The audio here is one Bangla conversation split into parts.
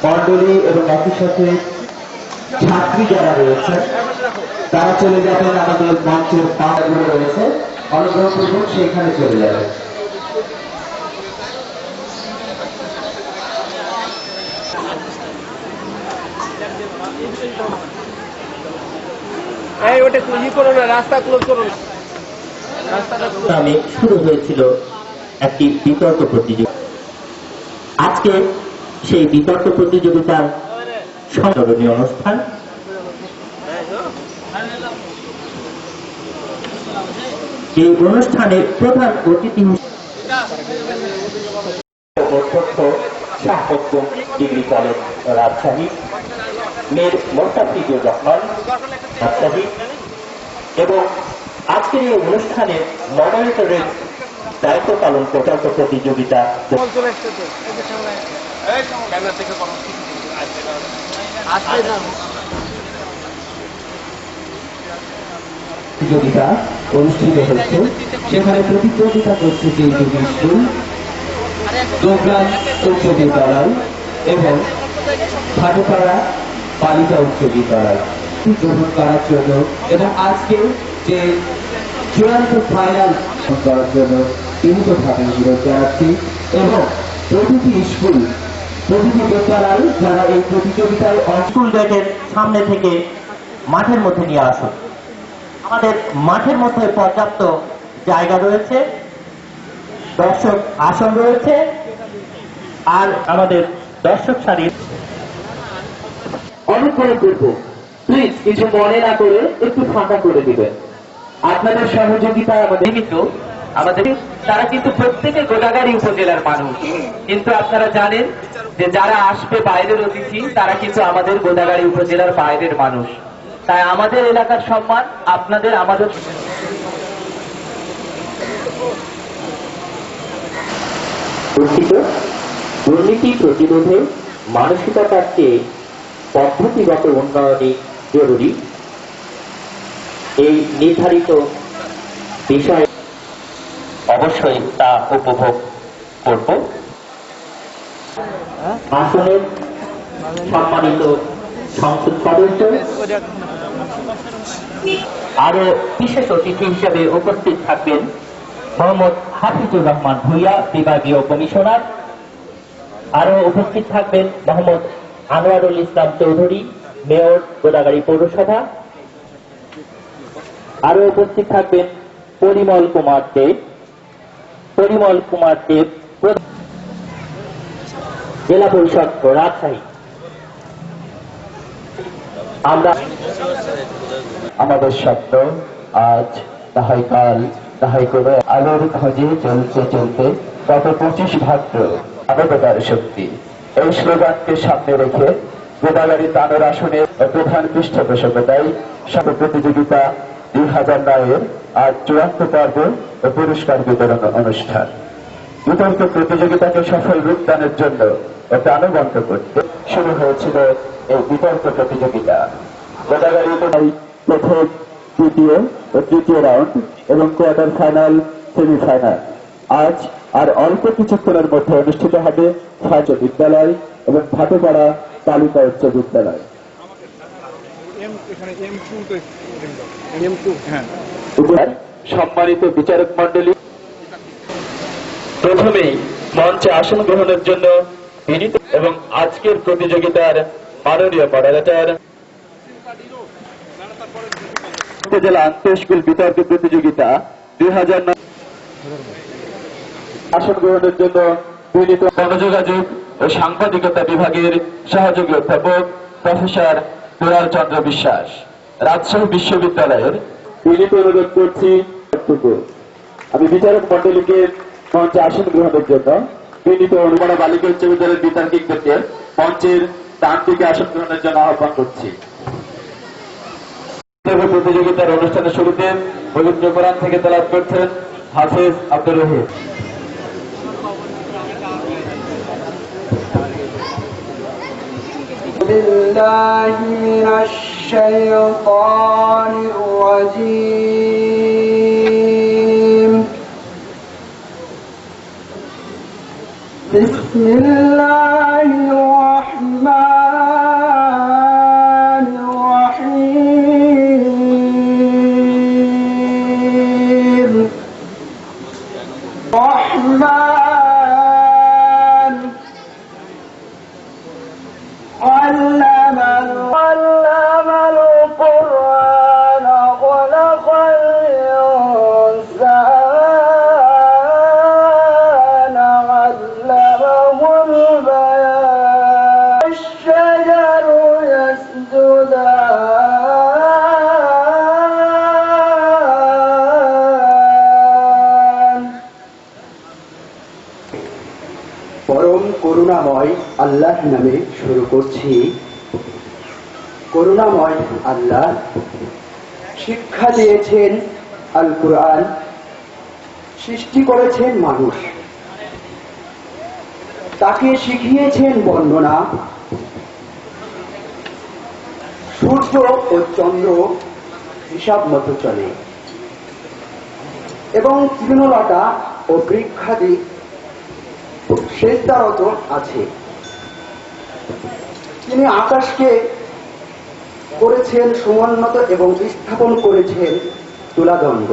মন্ডলী এবং একই সাথে ছাত্রী যারা রয়েছে তারা চলে যাবেন আমাদের মঞ্চের পাহাড়গুলো রয়েছে, অনুগ্রহপূর্বক সেখানে চলে যাবে। শুরু হয়েছিল একটি বিতর্ক প্রতিযোগিতা। আজকে সেই বিতর্ক প্রতিযোগিতার সমাপনী অনুষ্ঠান। এই অনুষ্ঠানে প্রধান অতিথি অধ্যক্ষ শাহপুর ডিগ্রি কলেজ রাজশাহী, মীর মোস্তাফিজুর রহমান রাজশাহী, এবং আজকের এই অনুষ্ঠানে মডারেটরের দায়িত্ব পালন বিতর্ক প্রতিযোগিতা প্রতিযোগিতা অনুষ্ঠিত হচ্ছে। সেখানে প্রতিযোগিতা করছে কেন্দ্রীয় স্কুল, দোগ্রাম উচ্চ বিদ্যালয় এবং ভাটপাড়া বালিকা উচ্চ বিদ্যালয় গ্রহণ করার জন্য এবং আজকে যে চূড়ান্ত ফাইনাল করার জন্য ভাবে অনুরোধ জানাচ্ছি। এবং প্রতিটি স্কুল, প্রতিটি বিদ্যালয় যারা এই প্রতিযোগিতায় স্কুল গেটের সামনে থেকে মাঠের মধ্যে নিয়ে আসুন। আমাদের মাঠের মধ্যে পর্যাপ্ত জায়গা রয়েছে, দর্শক আসন রয়েছে, আর আমাদের দর্শক সারির অনুগ্রহ করব প্লিজ কিছু মনে না করে একটু ফাঁকা করে দিবেন। আপনাদের সহযোগিতা আমাদের তারা কিন্তু প্রত্যেকে গোদাগাড়ী উপজেলার মানুষ, কিন্তু আপনারা জানেন যে যারা আসবে বাইরের অতিথি তারা কিন্তু আমাদের গোদাগাড়ী উপজেলার বাইরের মানুষ। তাই আমাদের এলাকার সম্মান আপনাদের আমাদের দুর্নীতি প্রতিরোধে মানসিকতার চেয়ে পদ্ধতিগত উন্নয়নই জরুরি। এই নির্ধারিত বিষয়ে অবশ্যই তা উপভোগ করব। আসনের সম্মানিত সংসদ সদস্য আরো বিশেষ অতিথি হিসেবে উপস্থিত থাকবেন মোহাম্মদ হাফিজুর রহমান ভূঁইয়া, বিভাগীয় কমিশনার। আরো উপস্থিত থাকবেন মোহাম্মদ আনোয়ারুল ইসলাম চৌধুরী, মেয়র, গোদাগাড়ী পৌরসভা। আরো উপস্থিত থাকবেন পরিমল কুমার দেব, জেলা পরিষদ রাজশাহী। আমরা আমাদের স্বপ্ন আজ তাহাই কাল তাহাই করে আলোর খোঁজে চলতে চলতে গত 25 ভাদ্র আবেদনার শক্তি, এই স্লোগানকে সামনে রেখে গোদাগাড়ী তানোর আসনের প্রধান পৃষ্ঠপোষকতায় প্রতিযোগিতা 2009 আজ চূড়ান্ত পর্ব ও পুরস্কার বিতরণ অনুষ্ঠান। বিতর্ক প্রতিযোগিতাকে সফল রূপদানের জন্য ও প্রাণবন্ত করতে শুরু হয়েছিল এই বিতর্ক প্রতিযোগিতা। গোদাগাড়ী প্রথম, দ্বিতীয় ও তৃতীয় রাউন্ড এবং কোয়ার্টার ফাইনাল, সেমিফাইনাল আজ আর অল্প কিছুক্ষণের মধ্যে অনুষ্ঠিত হবে ছাত্র বিদ্যালয় এবং ভাটপাড়া বালিকা উচ্চ বিদ্যালয়। সম্মানিত বিচারক মন্ডলী, প্রথমেই মঞ্চে আসন গ্রহণের জন্য বিনীত এবং আজকের প্রতিযোগিতার মাননীয় মডারেটর উপজেলা আন্তঃস্কুল বিতর্ক প্রতিযোগিতা 2009 আসন গ্রহণের জন্য বিনীত গণযোগাযোগ ও সাংবাদিকতা বিভাগের সহযোগী অধ্যাপক প্রফেসর দুলাল চন্দ্র বিশ্বাস, রাজশাহী বিশ্ববিদ্যালয়ের বিনীত অনুরোধ করছি। আমি বিচারক মন্ডলীকে মঞ্চে আসন গ্রহণের জন্য বিনীত অনুমান বালিকা উচ্চ বিদ্যালয়ের বিতার্কিকদেরকে মঞ্চের ডান দিকে আসন গ্রহণের জন্য আহ্বান করছি। প্রতিযোগিতার অনুষ্ঠানের শুরুতে পবিত্র কোরআন থেকে তেলাওয়াত করছেন হাফেজ আব্দুর রহিম। بالله من الشيطان الرجيم بسم الله الرحمن علم القرآن خلق الإنسان علمه البيان الشجر يسجدان পরম করুণাময় আল্লাহ নামে শুরু করছি। করুণাময় আল্লাহ শিক্ষা দিয়েছেন আল কুরআন, সৃষ্টি করেছেন মানুষ, তাকে শিখিয়েছেন বর্ণনা। সূর্য ও চন্দ্র হিসাব মতো চলে এবং তৃণলতা ও বৃক্ষাদি সেজদারত আছে। তিনি আকাশকে করেছেন সমুন্নত এবং স্থাপন করেছেন তুলাদণ্ড,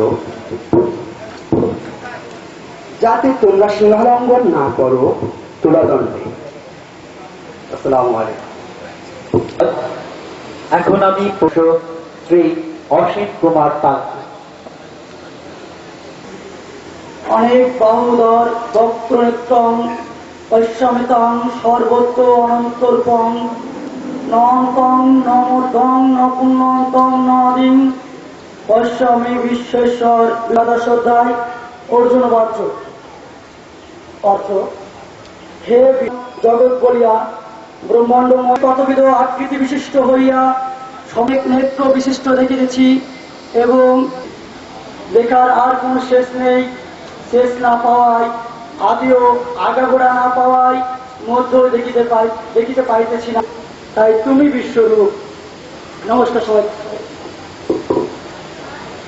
যাতে তোমরা সিংহলঙ্ঘন না করো তুলাদণ্ডে। আসসালামু আলাইকুম। এখন আমি শ্রী অসিত কুমার পাল। অনেক বাহুদর বক্ত্রনেত্রং পশ্যমিতং সর্বত্র অনন্তর্পং নং নমর্ধং নপুণ্যন্তং নদীং পশ্যমি বিশ্বেশ্বর বিবাদাশ্রদ্ধায় অর্জুন বাচ্য। অর্থ, হে জগৎ বলিয়া ব্রহ্মাণ্ডময় কতবিধ আকৃতি বিশিষ্ট হইয়া সমেক নেত্র বিশিষ্ট দেখিতেছি এবং দেখার আর কোন শেষ নেই। শেষ না পাওয়ায় আদিও আগাগোড়া না পাওয়ায় মধ্য দেখিতে পাইতেছি না, তাই তুমি বিশ্বরূপ। নমস্কার সবাই।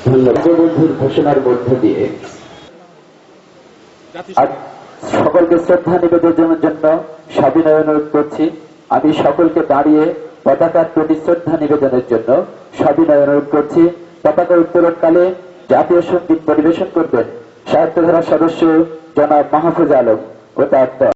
ধন্যবাদ। বন্ধুর ঘোষণার মধ্য দিয়ে আজ সকলকে শ্রদ্ধা নিবেদনের জন্য সবিনয় অনুরোধ করছি। আমি সকলকে দাঁড়িয়ে পতাকার প্রতি শ্রদ্ধা নিবেদনের জন্য সবিনয় অনুরোধ করছি। পতাকা উত্তোলনকালে জাতীয় সঙ্গীত পরিবেশন করবেন সাহিত্যধারার সদস্য জনাব মাহফুজ আলম ও তার দল।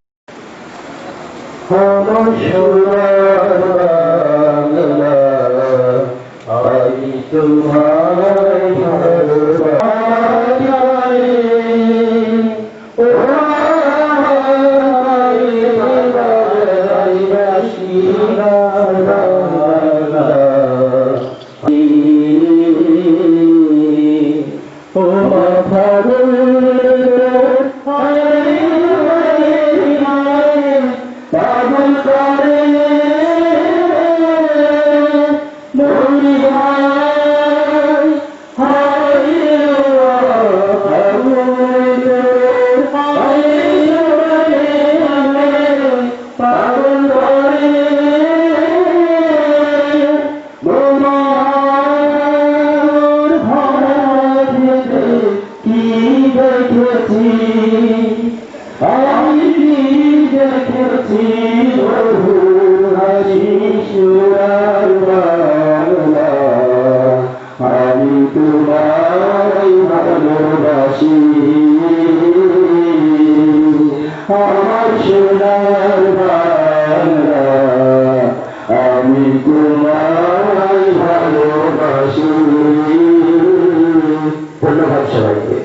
ধন্যবাদ সবাইকে।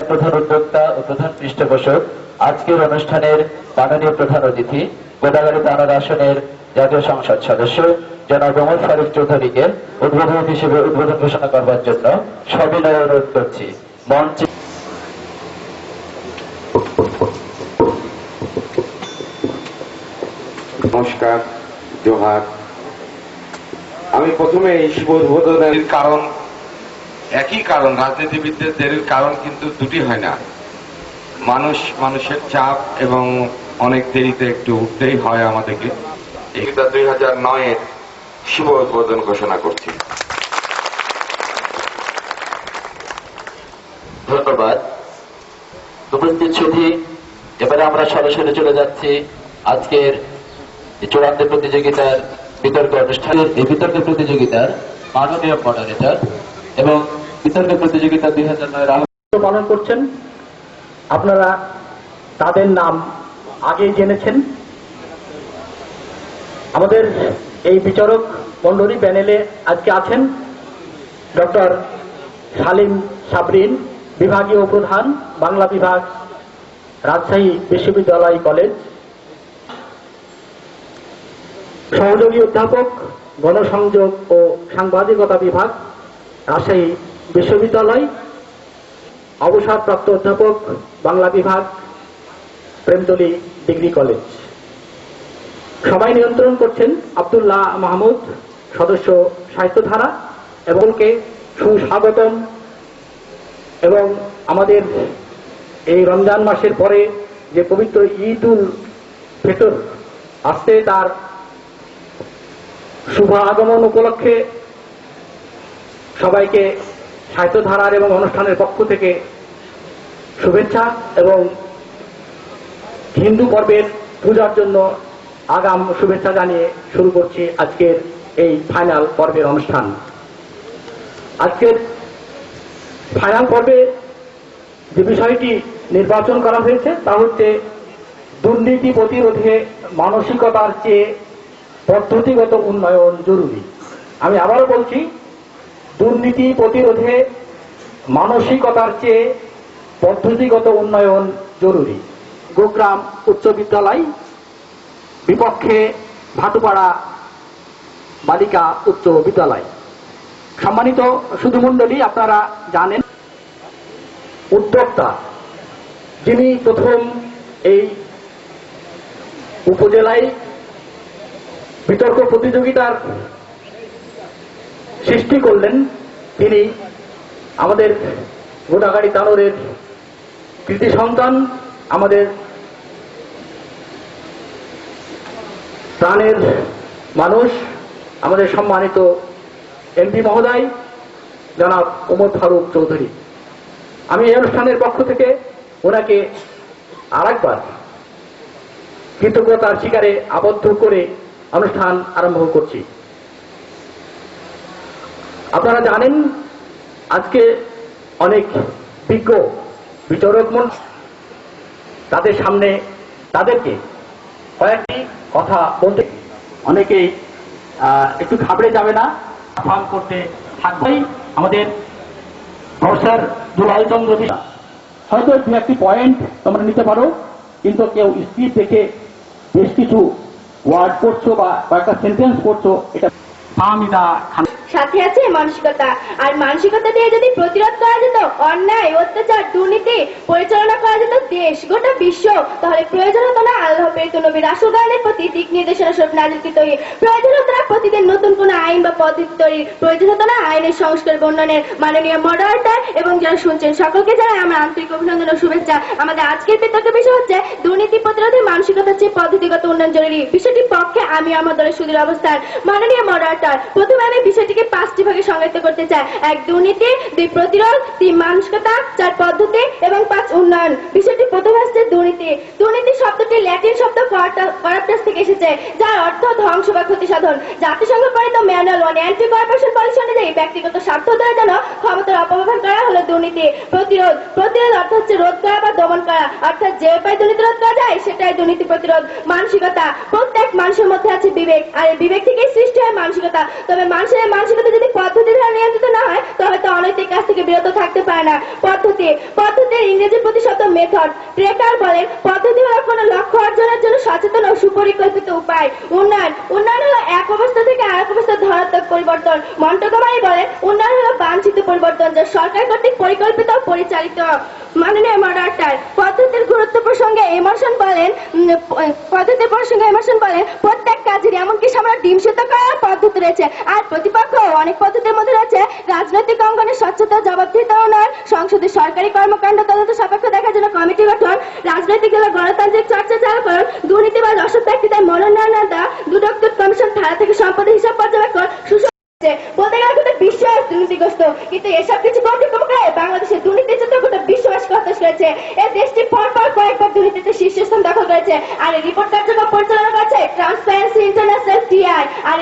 প্রধান উদ্যোক্তা ও প্রধান পৃষ্ঠপোষক আজকের অনুষ্ঠানের মাননীয় প্রধান অতিথি গোদাগাড়ি তানোর আসনের জাতীয় সংসদ সদস্য জনাব ওমর ফারুক চৌধুরীকে উদ্বোধক হিসেবে উদ্বোধন ঘোষণা করবার জন্য সবিনয় অনুরোধ করছি। মঞ্চে নমস্কার, জোহার। আমি প্রথমে এই শুভ উদ্বোধনের কারণ, একই কারণ, রাজনীতিবিদদের দেরির কারণ কিন্তু দুটি হয় না। মানুষের চাপ এবং অনেক দেরিতে একটু উঠতেই হয় আমাদেরকে। এইটা 2009-এর শুভ উদ্বোধন ঘোষণা করছি। ধন্যবাদ। উপস্থিত সুধী, এবারে আমরা সরাসরি চলে যাচ্ছি আজকের চূড়ান্ত প্রতিযোগিতার বিতর্ক অনুষ্ঠানের। এই বিতর্ক প্রতিযোগিতার মাননীয় মডারেটর এবং বিতর্ক প্রতিযোগিতা 2009 পালন করছেন। আপনারা তাদের নাম আগেই জেনেছেন। আমাদের এই বিচারক মণ্ডলী প্যানেলে আজকে আছেন ডক্টর সালিম সাবরিন, বিভাগীয় প্রধান, বাংলা বিভাগ, রাজশাহী বিশ্ববিদ্যালয় কলেজ। সহযোগী অধ্যাপক, গণসংযোগ ও সাংবাদিকতা বিভাগ, রাজশাহী বিশ্ববিদ্যালয়। অবসরপ্রাপ্ত অধ্যাপক, বাংলা বিভাগ, প্রেমতলী ডিগ্রি কলেজ। সবাই নিয়ন্ত্রণ করছেন আব্দুল্লাহ মাহমুদ, সদস্য সাহিত্যধারা, এবংকে সুস্বাগতম। এবং আমাদের এই রমজান মাসের পরে যে পবিত্র ঈদ উল ফিতর আসছে, তার শুভ আগমন উপলক্ষে সবাইকে সাহিত্যধারার এবং অনুষ্ঠানের পক্ষ থেকে শুভেচ্ছা এবং হিন্দু পর্বের পূজার জন্য আগাম শুভেচ্ছা জানিয়ে শুরু করছি আজকের এই ফাইনাল পর্বের অনুষ্ঠান। আজকের ফাইনাল পর্বে যে বিষয়টি নির্বাচন করা হয়েছে তা হচ্ছে দুর্নীতি প্রতিরোধে মানসিকতার চেয়ে পদ্ধতিগত উন্নয়ন জরুরি। আমি আবারও বলছি, দুর্নীতি প্রতিরোধে মানসিকতার চেয়ে পদ্ধতিগত উন্নয়ন জরুরি। গোগ্রাম উচ্চ বিদ্যালয় বিপক্ষে ভাটুপাড়া বালিকা উচ্চ বিদ্যালয়। সম্মানিত সুধীমণ্ডলী, আপনারা জানেন উদ্যোক্তা যিনি প্রথম এই উপজেলায় বিতর্ক প্রতিযোগিতার সৃষ্টি করলেন, তিনি আমাদের গোদাগাড়ি তানোরের কৃতি সন্তান, আমাদের প্রাণের মানুষ, আমাদের সম্মানিত এমপি মহোদয় জনাব ওমর ফারুক চৌধুরী। আমি এই অনুষ্ঠানের পক্ষ থেকে ওনাকে আরেকবার কৃতজ্ঞতার শিকারে আবদ্ধ করে অনুষ্ঠান আরম্ভ করছি। আপনারা জানেন আজকে অনেক বিজ্ঞ বিচারক মণ্ডলী, তাদের সামনে তাদেরকে কয়েকটি কথা বলতে অনেকেই একটু ঘাবড়ে যাবে না, ফার্ম করতে থাকবেই। আমাদের প্রফেসর দুলাল চন্দ্র বিশ্বাস, হয়তো দু একটি পয়েন্ট তোমরা নিতে পারো, কিন্তু কেউ স্পিড দেখে বেশ কিছু ওয়ার্ড পড়ছো বা কয়েকটা সেন্টেন্স পড়ছো, এটা ফাহমিদা খান। সাথে আছে মানসিকতা, আর মানসিকতা দিয়ে যদি প্রতিরোধ করা যেত অন্যায়, অত্যাচার, দুর্নীতি পরিচালনা করা যেত দেশ, গোটা বিশ্ব, তাহলে প্রয়োজন হতো না আল্লাহ প্রেরিত নবী রাসূল গানের প্রতি দিক নির্দেশনা স্বরূপ নাজিলকৃত প্রয়োজন হতো না প্রতিদিন নতুন কোন আইন বা পদ্ধতি তৈরির, প্রয়োজন হতো না আইনের সংস্কার বর্ণনের। মাননীয় মডারেটর এবং যারা শুনছেন সকলকে জানাই আমার আন্তরিক অভিনন্দন ও শুভেচ্ছা। আমাদের আজকের বিতর্কের বিষয় হচ্ছে দুর্নীতি প্রতিরোধে মানসিকতার চেয়ে পদ্ধতিগত উন্নয়ন জরুরি। বিষয়টির পক্ষে আমি আমার দলের সুদূর অবস্থান। মাননীয় মডারেটর, প্রথমে আমি বিষয়টিকে 5টি ভাগে সংজ্ঞায়িত করতে চাই। 1 দুর্নীতি, 2 প্রতিরোধ, 3 মানসিকতা, 4 পদ্ধতি এবং 5 উন্নয়ন। বিষয়টি প্রথমে আসছে দুর্নীতি। দুর্নীতি শব্দটি ল্যাটিন শব্দ করাপ্টাস থেকে এসেছে, যার অর্থ ধ্বংস বা ক্ষতি সাধন। জাতিসংঘ প্রণীত manual on anti corruption policy অনুযায়ী ব্যক্তিগত স্বার্থ দ্বারা যেন ক্ষমতার অপব্যবহার করা হলো দুর্নীতি। প্রতিরোধ, প্রতিরোধ অর্থ হচ্ছে রোধ করা বা দমন করা, অর্থাৎ যে উপায় দুর্নীতি রোধ করা যায় সেটাই দুর্নীতি প্রতিরোধ। মানসিকতা, প্রত্যেক মানুষের মধ্যে আছে বিবেক, আর এই বিবেক থেকেই সৃষ্টি হয় মানসিকতা। তবে মানুষের মানসিকতা যদি পদ্ধতি দ্বারা নিয়ন্ত্রিত না হয় তবে তো অনৈতিক কাজ থেকে বিরত থাকতে পারে না। পদ্ধতি, পদ্ধতির ইংরেজি প্রতিশব্দ মেথড। ট্রেকার বলেন পদ্ধতি হলো কোনো লক্ষ্য অর্জনের জন্য সচেতন ও সুপরিকল্পিত উপায়। উন্নয়ন, উন্নয়ন হলো এক অবস্থা থেকে আরেক অবস্থার ধনাত্মক পরিবর্তন। মন্টগোমারি বলেন উন্নয়ন হলো বাঞ্ছিত পরিবর্তন যা সরকার কর্তৃক পরিকল্পিত ও পরিচালিত। মাননীয় মডারেটর, পদ্ধতির গুরুত্ব প্রসঙ্গে এমারসন বলেন, পদ্ধতির প্রসঙ্গে এমারসন বলেন প্রত্যেক কাজের এমনকি সামনে ডিম সেদ্ধ করার পদ্ধতি রয়েছে, আর প্রতিপক্ষ অনেক পদ্ধতির মধ্যে রয়েছে রাজনৈতিক অঙ্গনে স্বচ্ছতা, জবাবদিহিতা উন্নয়ন, সংসদে সরকারি কর্মকাণ্ড তদন্ত সাপেক্ষ দেখার জন্য কমিটি গঠন, রাজনৈতিক দলের গণতান্ত্রিক চর্চা চালুকরণ, দুর্নীতিবাজ অসৎ ব্যক্তিদের মনোনয়ন দেওয়া, দুদক কমিশন ধারা থেকে সম্পদের হিসাব পর্যবেক্ষণ, বলতে গেলে গোটা বিশ্ব দুর্নীতিগ্রস্ত, কিন্তু এসব কিছু কর্তৃপক্ষে বাংলাদেশের দুর্নীতির জন্য গোটা বিশ্ববাসী হতাশ করেছে। এই দেশটি পরপর কয়েকবার দুর্নীতিতে শীর্ষস্থান দখল করেছে, আর এই রিপোর্ট কার্যক্রম পরিচালনা করছে ট্রান্সপারেন্সি ইন্টারন্যাশনাল টিআই। আর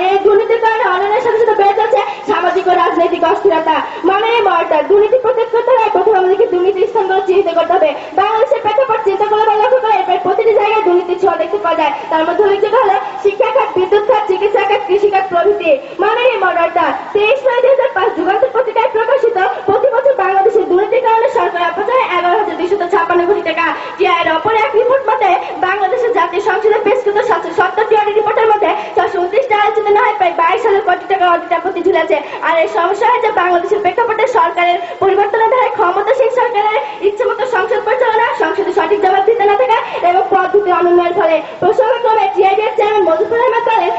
এই দুর্নীতির কারণে অন্যান্য সাথে সাথে বেড়ে যাচ্ছে সামাজিক ও রাজনৈতিক অস্থিরতা। মাননীয় মডারেটর, দুর্নীতি প্রতিরোধ করতে হলে প্রথমে আমাদেরকে দুর্নীতির স্থানগুলো চিহ্নিত করতে হবে। বাংলাদেশের প্রেক্ষাপট চিন্তা করলে বা লক্ষ্য করে এর প্রতিটি জায়গায় দুর্নীতির ছোঁয়া দেখতে পাওয়া যায়। তার মধ্যে উল্লেখযোগ্য হলো শিক্ষা খাত, বিদ্যুৎ খাত, চিকিৎসা খাত, কৃষি খাত প্রভৃতি। মাননীয় মডারেটর 23/9/2005 যুগান্তর পত্রিকায় প্রকাশিত প্রতি বছর বাংলাদেশের দুর্নীতির কারণে সরকার অপচয় 11,256 কোটি টাকা। টিআইয়ের অপর এক রিপোর্ট মতে বাংলাদেশের জাতীয় সংসদে পেশকৃত 770টি অডিট রিপোর্টের মধ্যে 629টা আলোচিত না হয় প্রায় 22,000 কোটি টাকা অডিট আপত্তি ঝুলেছে। আর এই সমস্যা হয় যে বাংলাদেশের প্রেক্ষাপটে সরকারের পরিবর্তনের ধারায় ক্ষমতাসীন সরকারের ইচ্ছেমতো সংসদ পরিচালনা, সংসদে সঠিক জবাব দিতে না থাকা এবং পদ্ধতি অনুন্নয়নের ফলে প্রসঙ্গক্রমে টিআইডির চেয়ারম্যান মজিবুর রহমান বলেন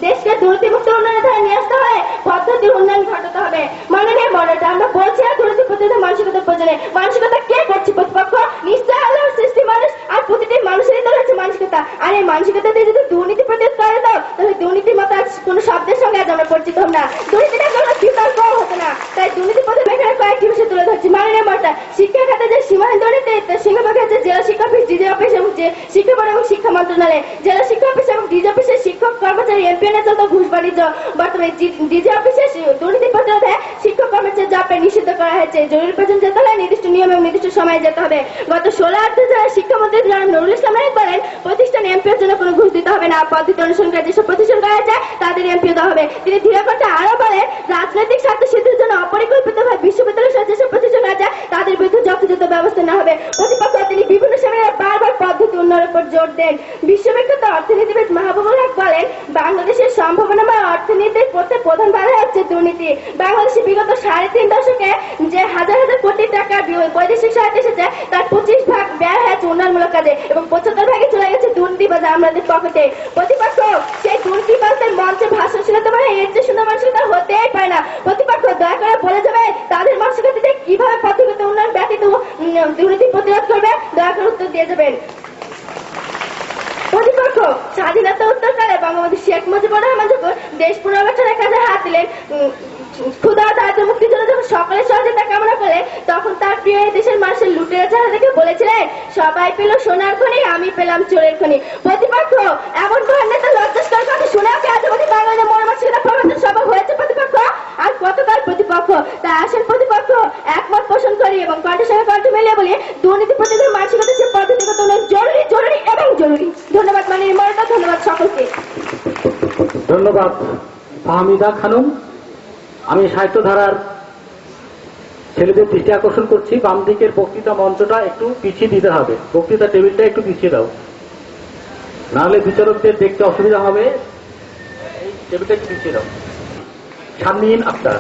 দেশকে দুর্নীতিমুক্ত উন্নয়নের ধারা নিয়ে আসতে হলে পদ্ধতির উন্নয়ন ঘটাতে হবে। মাননীয় মডারেটর, আমরা বলছি না দুর্নীতি প্রতিরোধে মানসিকতা প্রয়োজনে। মানসিকতা কে করছে? প্রতিপক্ষ। নিশ্চয় আল্লাহর সৃষ্টি মানুষ, আর প্রতিটি মানুষেরই তো রয়েছে মানসিকতা। আর এই মানসিকতা দিয়ে যদি দুর্নীতি প্রতিরোধ করে দাও তাহলে দুর্নীতির মতো আর কোনো শব্দের সঙ্গে আজ আমরা পরিচিত হব না, দুর্নীতিটা কোনো বিতর্ক হতো না। তাই দুর্নীতি প্রতিরোধ এখানে কয়েকটি বিষয় তুলে ধরছি। মাননীয় মডারেটর, শিক্ষা খাতে যে সীমাহীন দুর্নীতি সিংহভাগ হচ্ছে জেলা শিক্ষা অফিস, ডিজি অফিস এবং শিক্ষা বোর্ড এবং শিক্ষা মন্ত্রণালয়। জেলা শিক্ষা অফিস এবং ডিজি অফিসের শিক্ষক কর্মচারী এমপিএন চলত ঘুষ বাণিজ্য। বর্তমানে ডিজি অফিসে দুর্নীতি প্রতিরোধে শিক্ষক কর্মচারী জবকে নিষিদ্ধ করা হয়েছে। জরুরি প্রয়োজন যেতে হলে নির্দিষ্ট নিয়ম এবং নির্দিষ্ট সময়ে যেতে হবে। গত 16/8 শিক্ষামন্ত্রী জনাব নুরুল ইসলাম নায়েক বলেন প্রতিষ্ঠানে এমপিওর জন্য কোনো ঘুষ দিতে হবে না, পদ্ধতি অনুসরণ করে যেসব প্রতিষ্ঠান করা হয়েছে তাদের এমপিও দেওয়া হবে। তিনি ধীরে করতে আরো বলেন রাজনৈতিক স্বার্থ সিদ্ধির জন্য অপরিকল্পিতভাবে বিশ্ববিদ্যালয় সহ যেসব প্রতিষ্ঠান আছে তাদের বিরুদ্ধে যথাযথ ব্যবস্থা নেওয়া হবে। প্রতিপক্ষ তিনি বিভিন্ন সেমিনারে বারবার পদ্ধতি উন্নয়নের উপর জোর দেন। বিশ্ববিখ্যাত অর্থনীতিবিদ মাহবুবুল হক বলেন বাংলাদেশের সম্ভাবনাময় অর্থনীতির পথে প্রধান বাধা হচ্ছে দুর্নীতি। বাংলাদেশে বিগত 3.5 দশকে যে হাজার হাজার কোটি টাকা বৈদেশিক সহায়তা এসেছে তার 25 ভাগ ব্যয় হয়েছে উন্নয়নমূলক কাজে এবং 75 ভাগে চলে গেছে দুর্নীতি বা আমাদের পকেটে। প্রতিপক্ষ সেই দুর্নীতিবাজদের মঞ্চে ভাষণ শোনাতে পারে, এর চেয়ে সুন্দর মানসিকতা হতেই পারে না। প্রতিপক্ষ দয়া করে বলে যাবে তাদের মানসিকতাতে কিভাবে পদ্ধতিগত উন্নয়ন ব্যতীত দুর্নীতি প্রতিরোধ করবে, দয়া করে উত্তর দিয়ে যাবেন। প্রতিপক্ষ স্বাধীনতা উত্তরকালে বঙ্গবন্ধু শেখ মুজিবুর রহমান যখন দেশ পুনর্গঠনের কাজে হাত দিলেন, ক্ষুধা দারিদ্র মুক্তির জন্য যখন সকলের সহযোগিতা কামনা করে তখন তার প্রিয় দেশের মানুষের লুটেরা চেহারা দেখে বলেছিলেন সবাই পেল সোনার খনি, আমি পেলাম চোরের খনি। প্রতিপক্ষ এমন কোন নেতা লজ্জাস্কর কথা শুনেও কি আজবাদী বাঙালিদের মনোমানসিকতা প্রবর্তন সভা হয়েছে প্রতিপক্ষ? আর কতকাল প্রতিপক্ষ? তাই আসেন প্রতিপক্ষ একমত পোষণ করি এবং কণ্ঠের সঙ্গে কণ্ঠ মিলিয়ে বলি দুর্নীতি প্রতিরোধের মানসিকতা যে পদ্ধতিগত উন্নয়ন জরুরি, জরুরি এবং জরুরি। ধন্যবাদ মাননীয় মডারেটর, ধন্যবাদ সকলকে। ধন্যবাদ ফাহমিদা খানম। আমি সাহিত্যধারার ছেলেদের দৃষ্টি আকর্ষণ করছি, বাম দিকের বক্তৃতা মঞ্চটা একটু পিছিয়ে দিতে হবে, বক্তৃতা টেবিলটা একটু পিছিয়ে দাও, নাহলে বিচারকদের দেখতে অসুবিধা হবে। এই টেবিলটা একটু পিছিয়ে দাও। শারমিন আক্তার।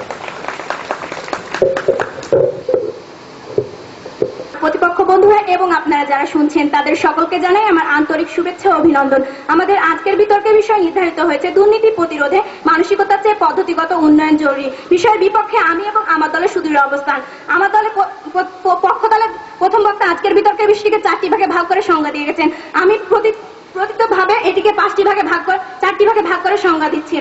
প্রতিপক্ষ বন্ধুরা এবং আপনারা যারা শুনছেন তাদের সকলকে জানাই আমার আন্তরিক শুভেচ্ছা ও অভিনন্দন। আমাদের আজকের বিতর্কের বিষয় নির্ধারিত হয়েছে দুর্নীতি প্রতিরোধে মানসিকতার চেয়ে পদ্ধতিগত উন্নয়ন জরুরি। বিষয়ের বিপক্ষে আমি এবং আমার দলের সুদৃঢ় অবস্থান। আমার দলের পক্ষ দলের প্রথম বক্তা আজকের বিতর্কের বিষয়টিকে 4টি ভাগে ভাগ করে সংজ্ঞা দিয়ে গেছেন। আমি প্রতীকভাবে এটিকে 4টি ভাগে ভাগ করে সংজ্ঞা দিচ্ছি।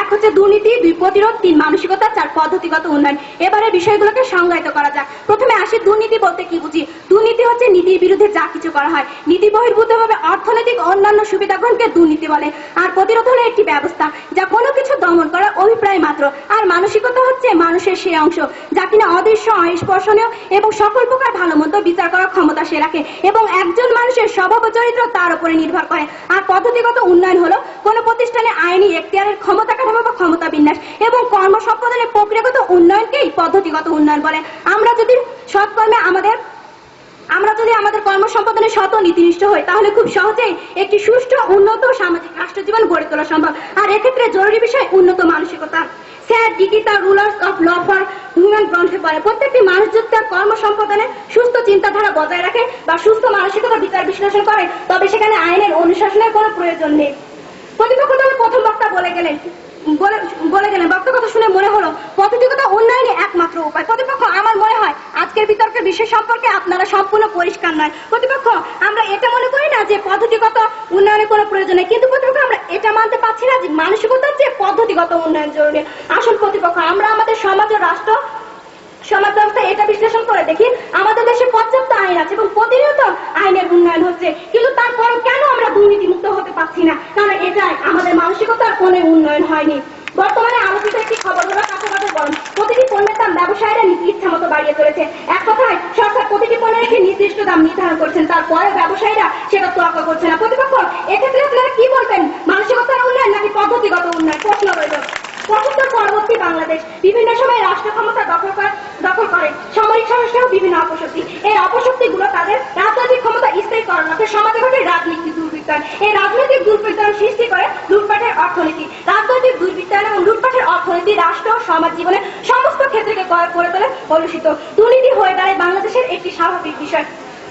1 হচ্ছে দুর্নীতি, 2 প্রতিরোধ, 3 মানসিকতা, 4 পদ্ধতিগত উন্নয়ন। এবারে বিষয়গুলোকে সংজ্ঞায়িত করা যাক। প্রথমে আসি দুর্নীতি বলতে কি বুঝি। দুর্নীতি হচ্ছে নীতির বিরুদ্ধে যা কিছু করা হয়। নীতি বহির্ভূতভাবে অর্থনৈতিক অন্যান্য সুবিধা গ্রহণকে দুর্নীতি বলে। আর প্রতিরোধ হলো একটি ব্যবস্থা যা কোনো কিছু দমন করার অভিপ্রায় মাত্র। আর মানসিকতা হচ্ছে মানুষের সেই অংশ যা কিনা অদৃশ্য, অস্পর্শনীয় এবং সকল প্রকার ভালো মন্দ বিচার করার ক্ষমতা সে রাখে এবং একজন মানুষের স্বভাব ও চরিত্র তার উপরে নির্ভর করে। আর পদ্ধতিগত উন্নয়ন হলো কোনো প্রতিষ্ঠানে আইনি এখতিয়ারের ক্ষমতা কাঠামো বা ক্ষমতা বিন্যাস এবং কর্ম সম্পাদনের প্রক্রিয়াগত উন্নয়নকেই পদ্ধতিগত উন্নয়ন বলে। আমরা যদি আমাদের কর্ম সম্পাদনে সৎ ও নীতিনিষ্ঠ হই তাহলে খুব সহজেই একটি সুষ্ঠু, উন্নত সামাজিক রাষ্ট্রজীবন গড়ে তোলা সম্ভব। আর এক্ষেত্রে জরুরি বিষয় উন্নত মানসিকতা। স্যার ডিকিতা rulers of law for human গ্রন্থে বলে প্রত্যেকটি মানুষ যদি তার কর্ম সম্পাদনে সুস্থ চিন্তাধারা বজায় রাখে বা সুস্থ মানসিকতা বিচার বিশ্লেষণ করে তবে সেখানে আইনের অনুশাসনের কোনো প্রয়োজন নেই। প্রতিপক্ষ দলের প্রথম বক্তা বলে গেলেন বক্তব্য কথা শুনে মনে হলো পদ্ধতিগত উন্নয়নই একমাত্র উপায়। প্রতিপক্ষ আমার মনে হয় আজকের বিতর্কের বিষয় সম্পর্কে আপনারা সম্পূর্ণ পরিষ্কার নয়। প্রতিপক্ষ আমরা এটা মনে করি না যে পদ্ধতিগত উন্নয়নের কোনো প্রয়োজন নেই, কিন্তু প্রতিপক্ষ আমরা এটা মানতে পারছি না যে মানসিকতার যে পদ্ধতিগত উন্নয়ন জরুরি। আসল প্রতিপক্ষ আমরা আমাদের সমাজ ও রাষ্ট্র সমাজ ব্যবস্থা এটা বিশ্লেষণ করে দেখি আমাদের দেশে পর্যাপ্ত আইন আছে এবং প্রতিনিয়ত আইনের উন্নয়ন হচ্ছে, কিন্তু তারপরও কেন আমরা দুর্নীতি মুক্ত হতে পারছি না? কারণ এটাই আমাদের মানসিকতার কোনো উন্নয়ন হয়নি। বর্তমানে আলোচিত একটি খবর হলো কাঁচাবাজার গরম। প্রতিটি পণ্যের দাম ব্যবসায়ীরা নিজ ইচ্ছা মতো বাড়িয়ে চলেছে। এক কথায় সরকার প্রতিটি পণ্যের একটি নির্দিষ্ট দাম নির্ধারণ করছেন, তারপরে ব্যবসায়ীরা সেটা তোয়াক্কা করছে না। প্রতিপক্ষ এক্ষেত্রে আপনারা কি বলবেন? মানসিকতার উন্নয়ন নাকি পদ্ধতিগত উন্নয়ন? প্রশ্ন রইল। ৭৫ পরবর্তী বাংলাদেশ বিভিন্ন সময় রাষ্ট্র ক্ষমতা দখল করে সামরিক সমস্যাও বিভিন্ন অপশক্তি। এই অপশক্তিগুলো তাদের রাজনৈতিক ক্ষমতা স্থায়ীকরণ অর্থাৎ সমাজে ঘটে রাজনীতিক দুর্বৃত্তায়ন। এই রাজনৈতিক দুর্বৃত্তায়ন সৃষ্টি করে লুটপাটের অর্থনীতি। রাজনৈতিক দুর্বৃত্তায়ন এবং লুটপাটের অর্থনীতি রাষ্ট্র ও সমাজ জীবনে সমস্ত ক্ষেত্রকে করে তোলে কলুষিত। দুর্নীতি হয়ে দাঁড়ায় বাংলাদেশের একটি স্বাভাবিক বিষয়।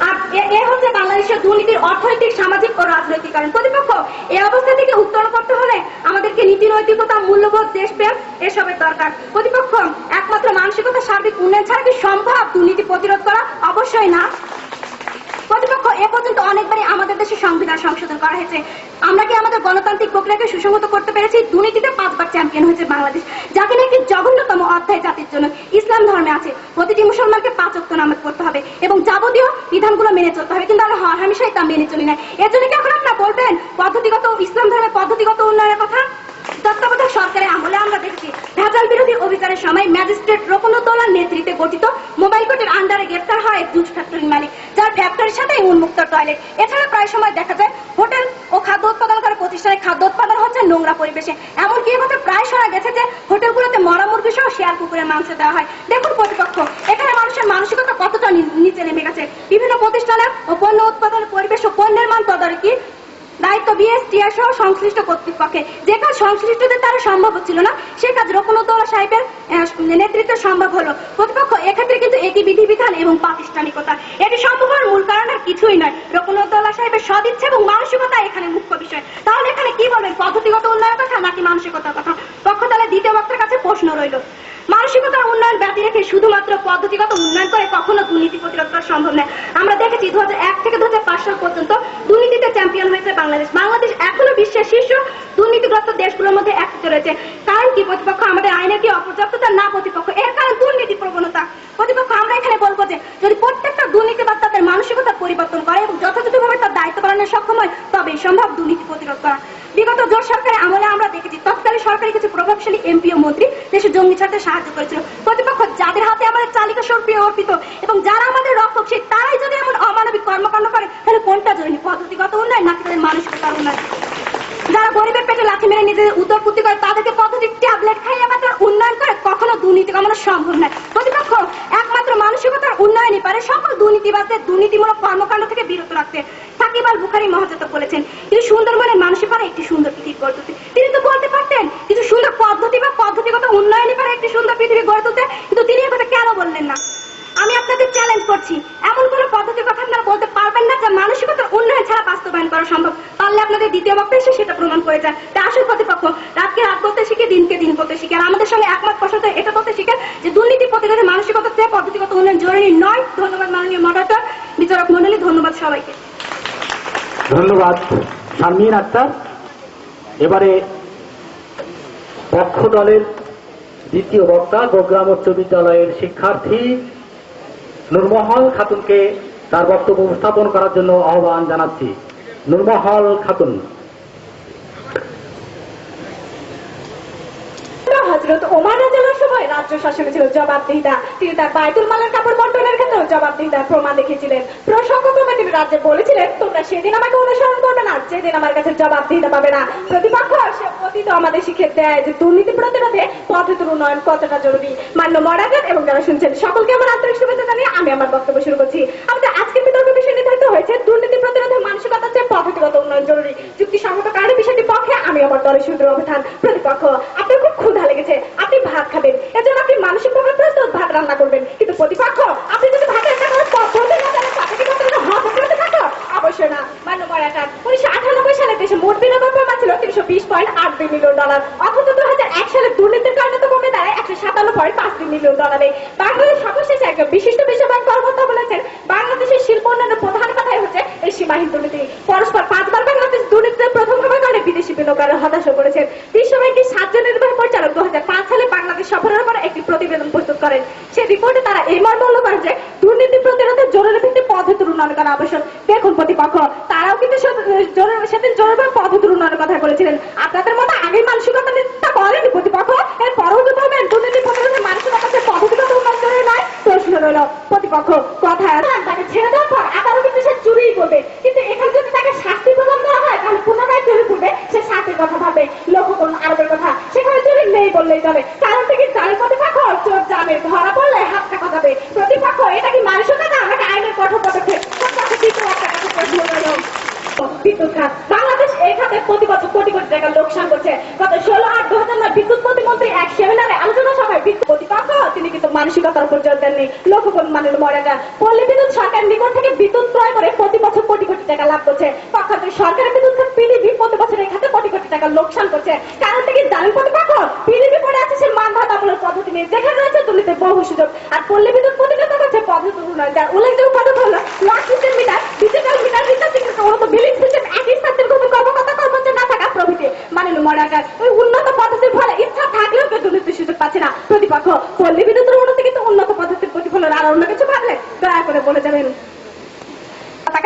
আর এ হচ্ছে বাংলাদেশের দুর্নীতির অর্থনৈতিক, সামাজিক ও রাজনৈতিক কারণ। প্রতিপক্ষ এই অবস্থা থেকে উত্তরণ করতে হলে আমাদেরকে নীতি নৈতিকতা, মূল্যবোধ, দেশপ্রেম এসবের দরকার। প্রতিপক্ষ একমাত্র মানসিকতা, সার্বিক উন্নয়ন ছাড়া কি সম্ভব দুর্নীতি প্রতিরোধ করা? অবশ্যই না। প্রতিপক্ষ এ পর্যন্ত অনেকবারই আমাদের দেশে সংবিধান সংশোধন করা হয়েছে। আমরা কি আমাদের গণতান্ত্রিক প্রক্রিয়াকে সুসংহত করতে পেরেছি? দুর্নীতিতে 5 বার চ্যাম্পিয়ন হয়েছে বাংলাদেশ, যা কিনা একটি জঘন্যতম অধ্যায় জাতির জন্য। ইসলাম ধর্মে আছে প্রতিটি মুসলমানকে 5 ওয়াক্ত নামাজ পড়তে হবে এবং যাবতীয় বিধানগুলো মেনে চলতে হবে, কিন্তু আমরা হামেশাই তা মেনে চলি না। এর জন্য কি এখন আপনারা বলবেন পদ্ধতিগত ইসলাম ধর্মের পদ্ধতিগত উন্নয়নের কথা? তত্ত্বাবধায়ক সরকারের আমলে আমরা দেখছি ভেজাল বিরোধী অভিযানের সময় ম্যাজিস্ট্রেট রোকনুদ্দৌলার নেতৃত্বে গঠিত মোবাইল কোর্টের আন্ডারে গ্রেফতার হয় জুস ফ্যাক্টরির মালিক, যার ফ্যাক্টরির সাথে উন্মুক্ত টয়লেট। এছাড়া প্রায় সময় দেখা যায় হোটেল ও খাদ্য উৎপাদনকারী প্রতিষ্ঠানে খাদ্য উৎপাদন হচ্ছে নোংরা পরিবেশে। এমনকি এ কথা প্রায় শোনা গেছে যে হোটেলগুলোতে মরা মুরগি সহ শেয়াল কুকুরের মাংস দেওয়া হয়। দেখুন প্রতিপক্ষ, এখানে মানুষের মানসিকতা কতটা নিচে নেমে গেছে। বিভিন্ন প্রতিষ্ঠানে ও পণ্য উৎপাদনের পরিবেশ ও পণ্যের মান তদারকি দায়িত্ব বিএসটিআই সহ সংশ্লিষ্ট কর্তৃপক্ষে। যে কাজ সংশ্লিষ্টদের দ্বারা সম্ভব হচ্ছিল না, সে কাজ রোকনুদ্দৌলা সাহেবের নেতৃত্বে সম্ভব হলো। প্রতিপক্ষ এক্ষেত্রে কিন্তু একই বিধিবিধান এবং প্রাতিষ্ঠানিকতা। এটি সম্ভব হওয়ার মূল কারণ আর কিছুই নয়, রোকনুদ্দৌলা সাহেবের সদিচ্ছা এবং মানসিকতা এখানে মুখ্য বিষয়। তাহলে এখানে কি বলবেন, পদ্ধতিগত উন্নয়নের কথা নাকি মানসিকতার কথা? পক্ষ তাহলে দ্বিতীয় বক্তার কাছে প্রশ্ন রইল। মানসিকতার উন্নয়ন ব্যতি রেখে শুধুমাত্র পদ্ধতিগত উন্নয়ন করে কখনো দুর্নীতি প্রতিরোধ করা সম্ভব নয়। আমরা দেখেছি 2001 থেকে 2005 সাল পর্যন্ত দুর্নীতিতে চ্যাম্পিয়ন হয়েছে বাংলাদেশ। বাংলাদেশ এখনো বিশ্বের শীর্ষ দুর্নীতিগ্রস্ত দেশগুলোর মধ্যে একটি রয়েছে। কারণ কি প্রতিপক্ষ? আমাদের আইনের কি অপর্যাপ্ততা? না প্রতিপক্ষ, এর কারণ দুর্নীতি প্রবণতা। প্রতিপক্ষ আমরা এখানে বলবো যে যদি প্রত্যেকটা দুর্নীতিবাদ তাদের মানসিকতা পরিবর্তন করে এবং যথাযথভাবে তার দায়িত্ব পালনের সক্ষম হয়, তবেই সম্ভব দুর্নীতি প্রতিরোধ করা। বিগত জোট সরকারের আমলে আমরা দেখেছি তৎকালীন সরকারি কিছু প্রভাবশালী এমপি ও মন্ত্রী দেশে জঙ্গি ছাড়তে সাহায্য করেছিল। প্রতিপক্ষ যাদের হাতে আমাদের চালিকা শক্তি অর্পিত এবং যারা আমাদের রক্ষক, সেই তারাই যদি এমন অমানবিক কর্মকাণ্ড করে, তাহলে কোনটা জরুরি, পদ্ধতিগত উন্নয়ন নাকি তাদের মানসিকতার উন্নয়ন? যারা গরিবের পেটে লাথি মেরে নিজেদের উদরপূর্তি করে, তাদেরকে পদ্ধতির ট্যাবলেট খাইয়ে মাত্র উন্নয়ন করে কখনো দুর্নীতি কমানো সম্ভব নয়। প্রতিপক্ষ একমাত্র মানসিকতার উন্নয়নই পারে সকল দুর্নীতিবাদদের দুর্নীতিমূলক কর্মকাণ্ড থেকে বিরত রাখতে। সাকিব আল বুখারী মহাজাতক বলেছেন, কিছু সুন্দর মনের মানুষই পারে একটি সুন্দর পৃথিবী গড়ে তুলতে। তিনি তো বলতে পারতেন কিছু সুন্দর পদ্ধতি বা পদ্ধতিগত উন্নয়নই পারে একটি সুন্দর পৃথিবী গড়ে তুলতে, কিন্তু তিনি কথা কেন বললেন না? আমি আপনাদের চ্যালেঞ্জ করছি, এমন কোন পদ্ধতির কথা আপনারা বলতে পারবেন না যা মানসিকতার উন্নয়ন ছাড়া বাস্তবায়ন করা সম্ভব? পারলে আপনাদের দ্বিতীয় বক্তা এসে সেটা প্রমাণ করে যায়। তাই আসল প্রতিপক্ষ রাতকে রাত করতে শিখে, দিনকে দিন করতে শিখে। আর আমাদের সঙ্গে একমত পছন্দ এটা করতে শিখে যে দুর্নীতি প্রতিরোধে মানসিকতার চেয়ে পদ্ধতিগত উন্নয়ন জরুরি নয়। ধন্যবাদ মাননীয় মডারেটর, বিচারক মন্ডলী, ধন্যবাদ সবাইকে। ধন্যবাদ শারমিন আক্তার। এবারে পক্ষ দলের দ্বিতীয় বক্তা গোগ্রাম উচ্চ বিদ্যালয়ের শিক্ষার্থী নুরমহল খাতুনকে তার বক্তব্য উপস্থাপন করার জন্য আহ্বান জানাচ্ছি। নুরমহল খাতুন। হযরত ওমর রাদিয়াল্লাহু আনহু সময় রাজ্য শাসনে ছিল জবাবদিহিতা। তিনি তার বাইতুল মালের কাপড় বন্টনের ক্ষেত্রে জবাবদিহিতার প্রমাণ দেখিয়েছিলেন। প্রসঙ্গক্রমে তিনি রাজ্যে বলেছিলেন, তোমরা সেদিন আমাকে অনুসরণ করবে না যেদিন আমার কাছে জবাবদিহিতা পাবে না। প্রতিপক্ষ সে অতীত আমাদের শিক্ষা দেয় যে দুর্নীতি প্রতিরোধে পদ্ধতির উন্নয়ন কতটা জরুরি। মান্য মডারেটর এবং যারা শুনছেন সকলকে আমার আন্তরিক শুভেচ্ছা জানিয়ে আমি আমার বক্তব্য শুরু করছি। আমাদের আজকের বিতর্ক বিষয় নির্ধারিত হয়েছে দুর্নীতি প্রতিরোধে মানসিকতার চেয়ে পদ্ধতিগত উন্নয়ন জরুরি। যুক্তিসঙ্গত কারণে বিষয়টি পক্ষে আমি আমার দলের সুন্দর অবস্থান। প্রতিপক্ষ আপনার খুব ক্ষুধা লেগেছে, আপনি ভাত খাবেন, এর জন্য আপনি মানসিকভাবে প্রস্তুত ভাত রান্না করবেন। কিন্তু প্রতিপক্ষ আপনি যদি ভাতের একটা করে পদ্ধতি না জানেন, তাকে কি করতে হজ করতে থাকো? অবশ্যই না। মান্য মডারেটর 1998 সালে দেশে মোট বিনিয়োগের পরিমাণ ছিল $320.83 মিলিয়ন। অথচ 2001 সালে দুর্নীতির কারণে তো কমে দাঁড়ায় $157.53 মিলিয়ন। বাংলাদেশ সর্বশেষে একজন বিশিষ্ট বিশ্বব্যাংক কর্মকর্তা বলেছেন, বাংলাদেশের শিল্প উন্নয়নের প্রধান কথাই হচ্ছে এই সীমাহীন দুর্নীতি। পরস্পর 5 বার বাংলাদেশ দুর্নীতিতে প্রথম হওয়ার কারণে বিদেশি বিনিয়োগকারীরা হতাশা করেছেন। বিশ্বব্যাংকের 7 জন নির্বাহী পরিচালক 2005 সালে বাংলাদেশ সফরের পর একটি প্রতিবেদন প্রস্তুত করেন। সেই রিপোর্টে তারা এই মর্মে উল্লেখ করেন যে দুর্নীতি প্রতিরোধে জরুরি ভিত্তিক পদ্ধতির উন্নয়ন করা আবশ্যক। দেখুন প্রতিপক্ষ, তারাও কিন্তু সেদিন জরুরি পদ্ধতির উন্নয়নের কথা বলেছিলেন। আপনাদের মতো আগেই মানসিকতা নিতে বলেনি প্রতিপক্ষ। হলো প্রতিপক্ষ কথায় তাকে ছেড়ে দেওয়ার পর আবারও কিন্তু সে চুরি করবে, কিন্তু এখানে যদি তাকে শাস্তি প্রদান করা হয় তাহলে পুনরায় চুরি করবে, সে শাস্তির কথা ভাববে। লক্ষ্য করুন আরবের কথা, সেখানে চুরি নেই বললেই চলে, কারণ থেকে জানে প্রতিপক্ষ চোর জানে ধরা পড়লে হাত কাটা যাবে। প্রতিপক্ষ এটা কি মানসিকতা নাকি আইনের কঠোর পদক্ষেপ? বিদ্যুৎ খাত, বাংলাদেশ এই খাতে প্রতি বছর কোটি কোটি টাকা লোকসান করছে। গত 16/8/2009 বিদ্যুৎ প্রতিমন্ত্রী এক সেমিনারে আলোচনা সভায় বিদ্যুৎ প্রতিপক্ষ তিনি কিন্তু মানসিকতার উপর জোর দেননি। লক্ষ্য করুন মাননীয় মহারাজা, পল্লী বিদ্যুৎ সরকার নিকট থেকে বিদ্যুৎ ক্রয় করে প্রতি বছর কোটি কোটি টাকা লাভ করছে, পক্ষান্তরে সরকারি বিদ্যুৎ খাত পিডিবি প্রতি বছর এই খাতে কোটি কোটি টাকা লোকসান করছে। কারণ থেকে জানেন প্রতিপক্ষ পিডিবি পড়ে আছে সে মানধাতামূলক পদ্ধতি নিয়ে, যেখানে রয়েছে দুর্নীতির বহু সুযোগ। আর পল্লী বিদ্যুৎ প্রতিনিয়ত করছে পদ্ধতি উন্নয়ন, যার উল্লেখযোগ্য পদ্ধতি হলো lock system meter, digital meter, recharge billing system, একই সাথে কর্মকর্তা কর্মচারী না থাকা প্রভৃতি। মাননীয় মহারাজা, ওই উন্নত পদ্ধতির ফলে ইচ্ছা থাকলেও কেউ দুর্নীতির সুযোগ পাচ্ছে না। প্রতিপক্ষ পল্লী বিদ্যুতের উন্নতি কিন্তু উন্নত পদ্ধতির প্রতিফলন, আর অন্য কিছু ভাবলে দয়া করে বলে যাবেন।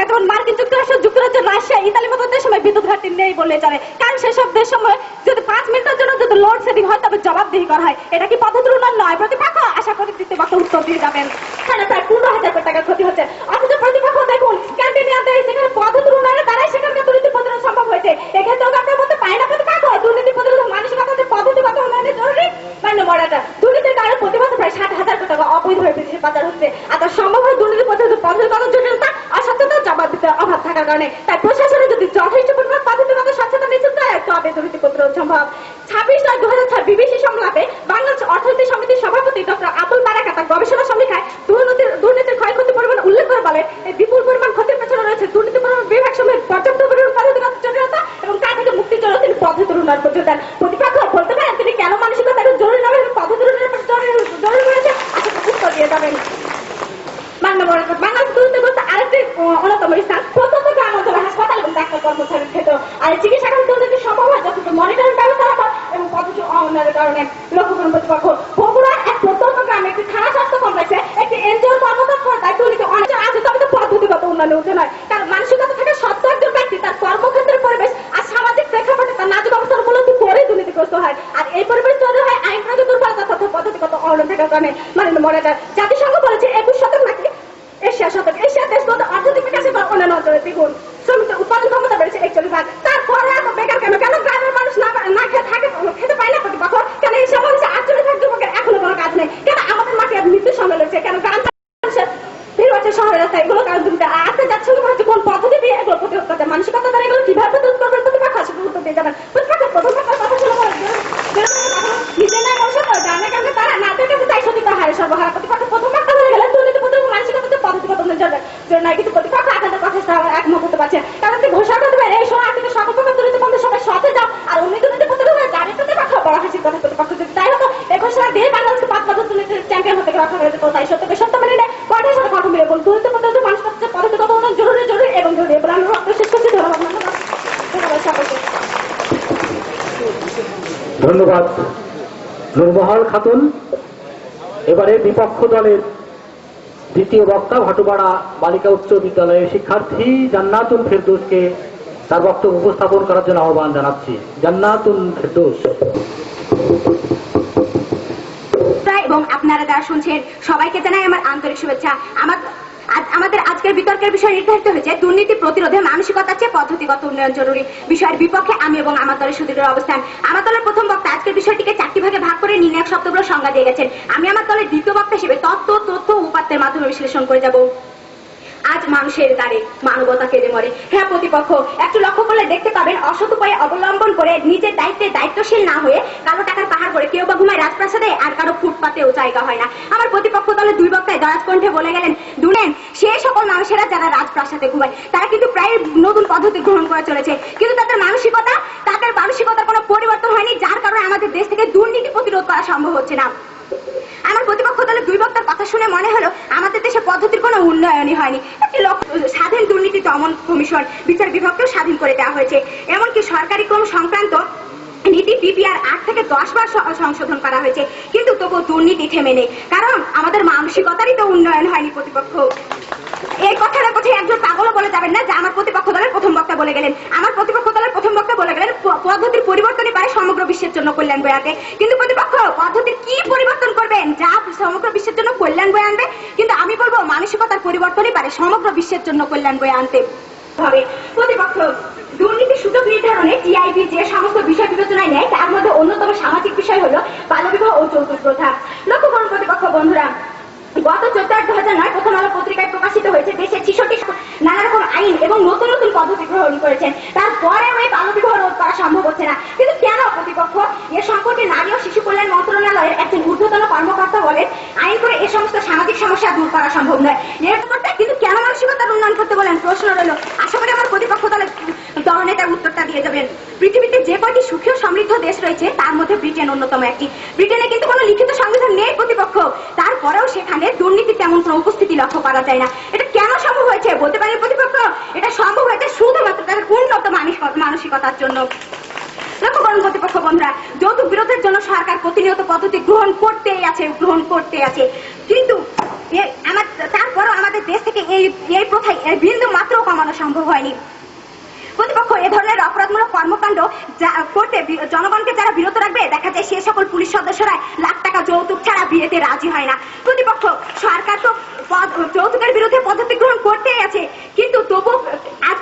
যেমন মার্কিন যুক্তরাষ্ট্র, যুক্তরাজ্য, রাশিয়া, ইতালির মতো দেশ সময় বিদ্যুৎ ঘাটতি নেই বললে চলে, কারণ সেসব দেশ সময় যদি 5 মিনিটের জন্য যদি লোড শেডিং হয় তবে জবাবদিহি করা হয়। এটা কি পদ্ধতির উন্নয়ন নয়? প্রতিপক্ষ আশা করি প্রতিপক্ষ উত্তর দিয়ে যাবেন। প্রায় 15,000 কোটি টাকার ক্ষতি হচ্ছে, অথচ প্রতিপক্ষ দেখুন ক্যান্টিনিয়াতে যেখানে পদ্ধতির উন্নয়নের দ্বারাই সেখানকার দুর্নীতি প্রতিরোধ সম্ভব হয়েছে। এক্ষেত্রে আপনার মধ্যে পায় না প্রতিপক্ষ দুর্নীতি প্রতিরোধ মানসিকতা পদ্ধতিগত উন্নয়নের জরুরি। মাননীয় মহারাজা, দুর্নীতির কারণে প্রতি বছর প্রায় 60,000 কোটি টাকা অবৈধভাবে বিদেশে পাচার হচ্ছে, আর তার সম্ভব হয় দুর্নীতি প্রতিরোধ পদ্ধতিগত জটিলতা, অসচেতন জবাব দিতে অভাব থাকার কারণে। তাই প্রশাসনে যদি যথেষ্ট পরিমাণ পদ্ধতিগত সচেতন নিশ্চিত হয় তবে দুর্নীতি প্রতিরোধ সম্ভব। 26/2006 বিবিসি সংলাপে বাংলাদেশ অর্থনীতি সমিতির সভাপতি ডক্টর আবুল বারাকা তার গবেষণা সমীক্ষায় দুর্নীতির ক্ষয়ক্ষতির পরিমাণ উল্লেখ করে বলেন, এই বিপুল পরিমাণ ক্ষতির পেছনে রয়েছে দুর্নীতি বিভাগ সমূহের পর্যাপ্ত পরিমাণ পদ্ধতিগত জটিলতা এবং তা থেকে মুক্তির জন্য তিনি পদ্ধতির উন্নয়ন করতে দেন। প্রতিপক্ষ বলতে পারেন তিনি কেন মানসিকতা জরুরি নয় পদ্ধতির উন্নয়ন জরুরি রয়েছে, আশা উত্তর দিয়ে যাবেন। বাংলাদেশ দুর্নীতিগ্রস্ত আরেকটি অন্যতম স্থান প্রত্যন্ত গ্রাম অঞ্চলের হাসপাতাল এবং ডাক্তার কর্মচারীর ক্ষেত্রে, আর এই চিকিৎসাখানে দুর্নীতি সম্ভব হয় যথেষ্ট মনিটরিং ব্যবস্থার অভাব এবং পদ্ধতি অউন্নয়নের কারণে। লক্ষ্য করুন প্রতিপক্ষ, বগুড়া এক প্রত্যন্ত গ্রামে একটি থানা স্বাস্থ্য কমপ্লেক্সে একটি এনজিওর কর্মদক্ষতার দুর্নীতি অনেক আছে, তবে তো পদ্ধতিগত উন্নয়নে উঠে নয়। কারণ মানসিকতা থাকে সত্য একজন ব্যক্তি তার কর্মক্ষেত্রের পরিবেশ আর সামাজিক প্রেক্ষাপটে তার নাজুক অবস্থার উপলব্ধি করে দুর্নীতিগ্রস্ত হয়, আর এই পরিবেশ তৈরি হয় আইন প্রয়োগের দুর্বলতা তথা পদ্ধতিগত অউন্নয়ন থাকার কারণে। মাননীয় মহারাজা, জাতিসংঘ বলেছে 21 শতক নাকি এশিয়া শতক, এশিয়া দেশগুলোতে অর্থনৈতিক বিকাশের পর অন্যান্য অঞ্চলে দেখুন শ্রমিকদের উৎপাদন ক্ষমতা বেড়েছে 41 ভাগ, তারপরে এত বেকার কেন? কেন গ্রামের মানুষ না খেয়ে থাকে, খেতে পায় না প্রতিপক্ষ? কেন এশিয়া বলেছে 48 ভাগ যুবকের এখনো কোনো কাজ নেই? কেন আমাদের মাটি আর মৃত্যুর সামনে রয়েছে? কেন গ্রাম ভিড় হচ্ছে শহরের রাস্তায়? এগুলো কারণ দুর্নীতি। আর আসতে যাচ্ছে কোন পদ্ধতি দিয়ে এগুলো প্রতিরোধ করতে, মানসিকতা দ্বারা এগুলো কিভাবে প্রতিরোধ করবেন প্রতিপক্ষ আসলে উত্তর দিয়ে যাবেন। প্রতিপক্ষ প্রথম কথা ছিল নিজে নাই মানুষ গ্রামের কাছে তারা না দেখে তাই সঠিক হারে সর্বহারা। প্রতিপক্ষ প্রথম কথা বলে গেলেন দুর্নীতি প্রতিরোধ মানসিকতা পদ্ধতিগত নয়, কিন্তু প্রতিপক্ষ আপনাদের কথা একমত হতে পারছে। কারণ তিনি ঘোষণা করতে পারেন এই সময় আপনি সকল প্রকার দুর্নীতি বন্ধে সবাই সচে যাও, আর অন্য দুর্নীতি প্রতিরোধ জানে প্রতিপক্ষ বড় হাসির কথা। প্রতিপক্ষ যদি তাই হতো এই ঘোষণা দিয়ে বাংলাদেশকে 5 বছর দুর্নীতির চ্যাম্পিয়ন হতে রক্ষা করে যেত। তাই সত্যকে সত্য মেনে নেয়, কঠোর সাথে কঠোর মিলে বলুন দুর্নীতি প্রতিরোধ মানসিকতা পদ্ধতিগত উন্নয়ন জরুরি এবং জরুরি। এবার আমি রক্ত শেষ করছি। ধন্যবাদ সকলকে। ধন্যবাদ নূরমহল খাতুন। এবারে বিপক্ষ দলের দ্বিতীয় বক্তা ভাটুপাড়া বালিকা উচ্চ বিদ্যালয়ের শিক্ষার্থী জান্নাতুল ফেরদৌসকে তার বক্তব্য উপস্থাপন করার জন্য আহ্বান জানাচ্ছি। জান্নাতুল ফেরদৌস। এবং আপনারা যারা শুনছেন সবাইকে জানাই আমার আন্তরিক শুভেচ্ছা। আমাদের আজকের বিতর্কের বিষয় নির্ধারিত হয়েছে দুর্নীতি প্রতিরোধে মানসিকতার চেয়ে পদ্ধতিগত উন্নয়ন জরুরি। বিষয়ের বিপক্ষে আমি এবং আমার দলের সুদৃঢ় অবস্থান। আমার দলের প্রথম বক্তা আজকের বিষয়টিকে 4টি ভাগে ভাগ করে নির্ণায়ক শব্দগুলো সংজ্ঞা দিয়ে গেছেন। আমি আমার দলের দ্বিতীয় বক্তা হিসেবে তত্ত্ব, তথ্য, উপাত্তের মাধ্যমে বিশ্লেষণ করে যাব। আজ মানুষের দ্বারে মানবতা কেঁদে মরে। হ্যাঁ প্রতিপক্ষ, একটু লক্ষ্য করলে দেখতে পাবেন অসৎ উপায়ে অবলম্বন করে নিজের দায়িত্বে দায়িত্বশীল না হয়ে কারো টাকার পাহাড় করে কেউ বা ঘুমায় রাজপ্রাসাদে আর কারো ফুটপাতেও জায়গা হয় না। আমার প্রতিপক্ষ দলের 2 বক্তায় দরাজ কণ্ঠে বলে গেলেন দুলেন সে সকল মানুষেরা যারা রাজপ্রাসাদে ঘুমায় তারা কিন্তু প্রায় নতুন পদ্ধতি গ্রহণ করে চলেছে, কিন্তু তাদের মানসিকতার কোনো পরিবর্তন হয়নি, যার কারণে আমাদের দেশ থেকে দুর্নীতি প্রতিরোধ করা সম্ভব হচ্ছে না। আমার প্রতিপক্ষ দলের 2 বক্তার কথা শুনে মনে হলো আমাদের দেশে পদ্ধতির কোনো উন্নয়নই হয়নি। একটি স্বাধীন দুর্নীতি দমন কমিশন বিচার বিভাগকেও স্বাধীন করে দেওয়া হয়েছে, এমনকি সরকারি ক্রম সংক্রান্ত নীতি PPR 8 থেকে 10 বার সংশোধন করা হয়েছে, কিন্তু তবু দুর্নীতি থেমে নেই, কারণ আমাদের মানসিকতারই তো উন্নয়ন হয়নি। প্রতিপক্ষ এই কথাটা কোথায় একজন পাগলও বলে যাবেন না যে আমার প্রতিপক্ষ দলের প্রথম বক্তা বলে গেলেন। আমার প্রতিপক্ষ দলের প্রথম বক্তা বলে গেলেন পদ্ধতির পরিবর্তনই পারে সমগ্র বিশ্বের জন্য কল্যাণ বয়ে আনতে, কিন্তু প্রতিপক্ষ পদ্ধতির কি পরিবর্তন করবেন যা সমগ্র বিশ্বের জন্য কল্যাণ বয়ে আনবে? কিন্তু পরিবর্তনই পারে সমগ্র বিশ্বের জন্য কল্যাণ বয়ে আনতে হবে। প্রতিপক্ষ দুর্নীতির সুযোগ নির্ধারণে টিআইবি যে সমস্ত বিষয় বিবেচনায় নেয় তার মধ্যে অন্যতম সামাজিক বিষয় হলো বাল্যবিবাহ ও যৌতুক প্রথা। লক্ষ্য করুন প্রতিপক্ষ বন্ধুরা, গত 14/8/2009 প্রথম আলো পত্রিকায় প্রকাশিত হয়েছে দেশের 66 নানা রকম আইন এবং নতুন নতুন পদ্ধতি গ্রহণ করেছেন, তারপরে ওই বাল্যবিবাহ রোধ করা সম্ভব হচ্ছে না। কিন্তু কেন প্রতিপক্ষ? এ সম্পর্কে নারী ও শিশু কল্যাণ মন্ত্রণালয়ের একজন ঊর্ধ্বতন কর্মকর্তা বলেন, আইন করে এ সমস্ত সামাজিক সমস্যা দূর করা সম্ভব নয়। এর করতে কিন্তু কেন মানসিকতার উন্নয়ন করতে বলেন? প্রশ্ন রইল। আশা করি আমার প্রতিপক্ষ দলনেতার উত্তরটা দিয়ে যাবেন। পৃথিবীতে যে কয়টি সুখী ও সমৃদ্ধ দেশ রয়েছে তার মধ্যে ব্রিটেন অন্যতম একটি। ব্রিটেনে কিন্তু কোনো লিখিত সংবিধান নেই প্রতিপক্ষ, তারপরেও সেখানে দুর্নীতি তেমন কোনো উপস্থিতি লক্ষ্য করা যায় না। এটা কেন সম্ভব হয়েছে বলতে পারেন প্রতিপক্ষ? এটা সম্ভব হয়েছে শুধুমাত্র তাদের উন্নত মানসিকতার জন্য। লক্ষ্য করুন প্রতিপক্ষ বন্ধুরা, যৌতুক বিরোধের জন্য সরকার প্রতিনিয়ত পদ্ধতি গ্রহণ করতে আছে, কিন্তু তারপরও আমাদের দেশ থেকে এই প্রথায় বিন্দু মাত্র কমানো সম্ভব হয়নি। প্রতিপক্ষ এ ধরনের অপরাধমূলক কর্মকাণ্ড করতে জনগণকে যারা বিরত রাখবে, দেখা যায় সে সকল পুলিশ সদস্যরা লাখ টাকা যৌতুক ছাড়া বিয়েতে রাজি হয় না। প্রতিপক্ষ সরকার তো যৌতুকের বিরুদ্ধে পদ্ধতি গ্রহণ করতেই আছে, কিন্তু তবু আজ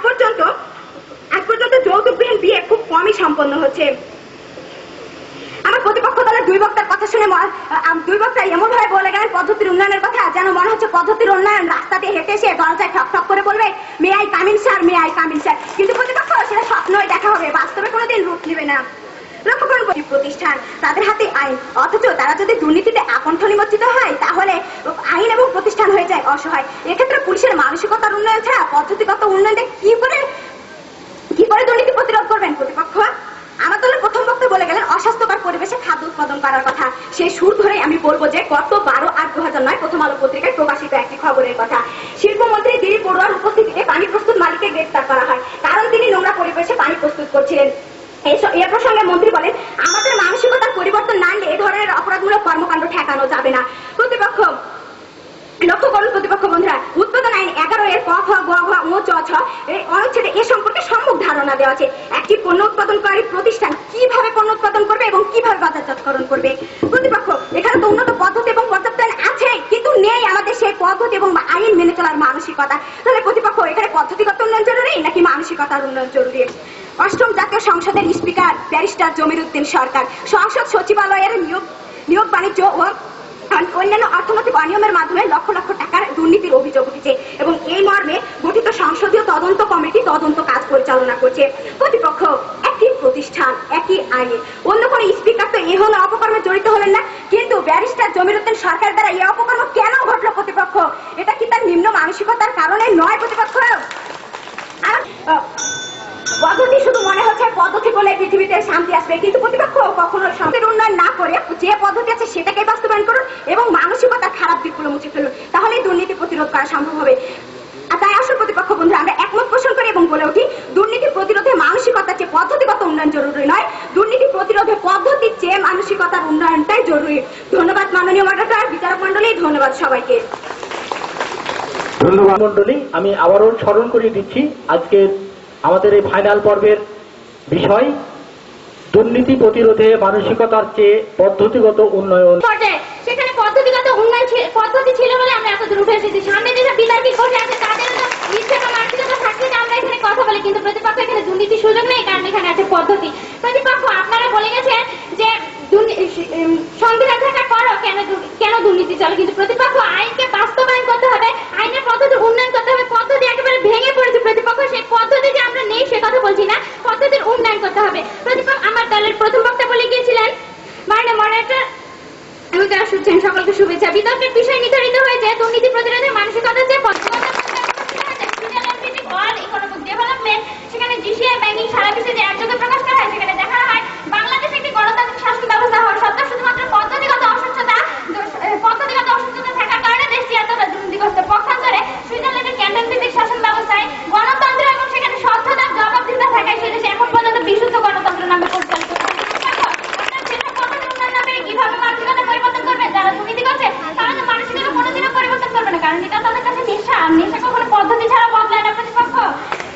পর্যন্ত যৌতুকবিহীন বিয়ে খুব কমই সম্পন্ন হচ্ছে। আমার প্রতিপক্ষ দলের দুই বক্তার কথা শুনে দুই বক্তা এমন ভাবে বলে গেলেন পদ্ধতির উন্নয়নের কথা, যেন মনে হচ্ছে পদ্ধতির উন্নয়ন রাস্তা দিয়ে হেঁটে এসে দরজায় ঠক ঠক করে বলবে may I come in sir, may I come in sir. কিন্তু প্রতিপক্ষ সেটা স্বপ্নই দেখা হবে, বাস্তবে কোনোদিন রূপ নেবে না। লক্ষ্য করুন প্রতিষ্ঠান, তাদের হাতে আইন, অথচ তারা যদি দুর্নীতিতে আকণ্ঠ নিমজ্জিত হয় তাহলে আইন এবং প্রতিষ্ঠান হয়ে যায় অসহায়। এক্ষেত্রে পুলিশের মানসিকতার উন্নয়ন ছাড়া পদ্ধতিগত উন্নয়নে কি করে দুর্নীতি প্রতিরোধ করবেন প্রতিপক্ষ? আমার দলের প্রথম বক্তা বলে গেলেন অস্বাস্থ্যকর পরিবেশে খাদ্য উৎপাদন করার কথা। সেই সুর ধরে আমি বলবো যে গত 12/8/2009 প্রথম আলো পত্রিকায় প্রকাশিত একটি খবরের কথা। শিল্পমন্ত্রী দিলীপ বড়ুয়ার উপস্থিতিতে পানি প্রস্তুত মালিককে গ্রেফতার করা হয়, কারণ তিনি নোংরা পরিবেশে পানি প্রস্তুত করছিলেন। এ প্রসঙ্গে মন্ত্রী বলেন, আমাদের মানসিকতার পরিবর্তন না আনলে এ ধরনের অপরাধমূলক কর্মকাণ্ড ঠেকানো যাবে না। প্রতিপক্ষ লক্ষ্য করুন প্রতিপক্ষ বন্ধুরা, উৎপাদন আইন 11 এর ক, খ, গ, ঘ ও চ, ছ অনুচ্ছেদে এ সম্পর্কে সম্যক ধারণা দেওয়া আছে। একটি পণ্য উৎপাদনকারী প্রতিষ্ঠান কিভাবে পণ্য উৎপাদন করবে এবং কিভাবে বাজারজাতকরণ করবে। প্রতিপক্ষ এখানে তো উন্নত পদ্ধতি এবং পর্যাপ্ত আইন আছে, কিন্তু নেই আমাদের সেই পদ্ধতি এবং আইন মেনে চলার মানসিকতা। তাহলে প্রতিপক্ষ এখানে পদ্ধতিগত উন্নয়ন জরুরি নাকি মানসিকতার উন্নয়ন জরুরি? অষ্টম জাতীয় সংসদের স্পিকার ব্যারিস্টার জমির উদ্দিন সরকার সংসদ সচিবালয়ের নিয়োগ বাণিজ্য ও অন্যান্য অর্থনৈতিক অনিয়মের মাধ্যমে লক্ষ লক্ষ টাকার দুর্নীতির অভিযোগ উঠেছে এবং এই মর্মে গঠিত সংসদীয় তদন্ত কমিটি তদন্ত কাজ পরিচালনা করছে। প্রতিপক্ষ একই প্রতিষ্ঠান, একই আইনে, অন্য কোন স্পিকার তো এ হলো অপকর্মে জড়িত হলেন না, কিন্তু ব্যারিস্টার জমির উদ্দিন সরকার দ্বারা এই অপকর্ম কেন ঘটলো প্রতিপক্ষ? এটা কি তার নিম্ন মানসিকতার কারণে নয় প্রতিপক্ষ? পদ্ধতি শুধু মনে হচ্ছে পদ্ধতি বলে পৃথিবীতে শান্তি আসবে, কিন্তু প্রতিপক্ষ কখনো শান্তির উন্নয়ন না করে যে পদ্ধতি আছে সেটাকে বাস্তবায়ন করুন এবং মানসিকতার খারাপ দিকগুলো মুছে ফেলুন, তাহলেই দুর্নীতি প্রতিরোধ করা সম্ভব হবে। তাই আসল প্রতিপক্ষ বন্ধুরা, আমরা একমত পোষণ করি এবং বলে উঠি, দুর্নীতি প্রতিরোধে মানসিকতার চেয়ে পদ্ধতিগত উন্নয়ন জরুরি নয়, দুর্নীতি প্রতিরোধে পদ্ধতির চেয়ে মানসিকতার উন্নয়নটাই জরুরি। ধন্যবাদ মাননীয় মডারেটর, বিচারক মন্ডলী, ধন্যবাদ সবাইকে। ধন্যবাদ মন্ডলী। আমি আবারও স্মরণ করিয়ে দিচ্ছি আজকের আমাদের এই ফাইনাল পর্বের বিষয় দুর্নীতি প্রতিরোধে মানসিকতার চেয়ে পদ্ধতিগত উন্নয়ন। সেখানে পদ্ধতিগত উন্নয়ন পদ্ধতি ছিল বলে আমরা এতদূর উঠে এসেছি। সামনে যেসব বিতর্কী বসে আছে তাদের ইচ্ছে বা মানসিকতা থাকলে যে আমরা এখানে কথা বলি, কিন্তু প্রতিপক্ষ এখানে দুর্নীতির সুযোগ নেই, কারণ এখানে আছে পদ্ধতি। প্রতিপক্ষ আপনারা বলে গেছেন যে সংবিধান থাকার পরও কেন দুর্নীতি চলে, কিন্তু প্রতিপক্ষ আইনকে বাস্তবায়ন করতে হবে, আইনের পদ্ধতি উন্নয়ন করতে হবে। পদ্ধতি একেবারে ভেঙে পড়েছে প্রতিপক্ষ, সেই পদ্ধতি যে আমরা নেই সে কথা বলছি না, পদ্ধতির উন্নয়ন করতে হবে। প্রতিপক্ষ আমার দলের প্রথম বক্তা বলে গিয়েছিলেন, মাননীয় মডারেটর এবং যারা শুনছেন সকলকে শুভেচ্ছা। বিতর্কের বিষয় নির্ধারিত হয়েছে দুর্নীতি প্রতিরোধে মানসিকতা যে ডেভেলপমেন্ট, সেখানে জিসিআই ব্যাংকিং সারা বিশ্বে যে একযোগে প্রকাশ করা হয়, সেখানে দেখা হয় বাংলাদেশ একটি গণতান্ত্রিক শাসন ব্যবস্থা হওয়ার সত্ত্বেও শুধুমাত্র পদ্ধতিগত অসুস্থতা থাকার কারণে দেশটি এতটা দুর্নীতিগ্রস্ত। পক্ষান্তরে সুইজারল্যান্ডের ক্যান্টন ভিত্তিক শাসন ব্যবস্থায় গণতন্ত্র এবং সেখানে স্বচ্ছতা জবাবদিহিতা থাকায় সে দেশে এখন পর্যন্ত বিশুদ্ধ গণতন্ত্র নামে পরিচালিত। কিভাবে মানসিকতা পরিবর্তন করবে? যারা দুর্নীতি করছে তারা তো মানসিকতা কোনোদিনও পরিবর্তন করবে না, কারণ এটা তাদের কাছে নেশা, নেশা কখনো পদ্ধতি ছাড়া বদলায় না প্রতিপক্ষ।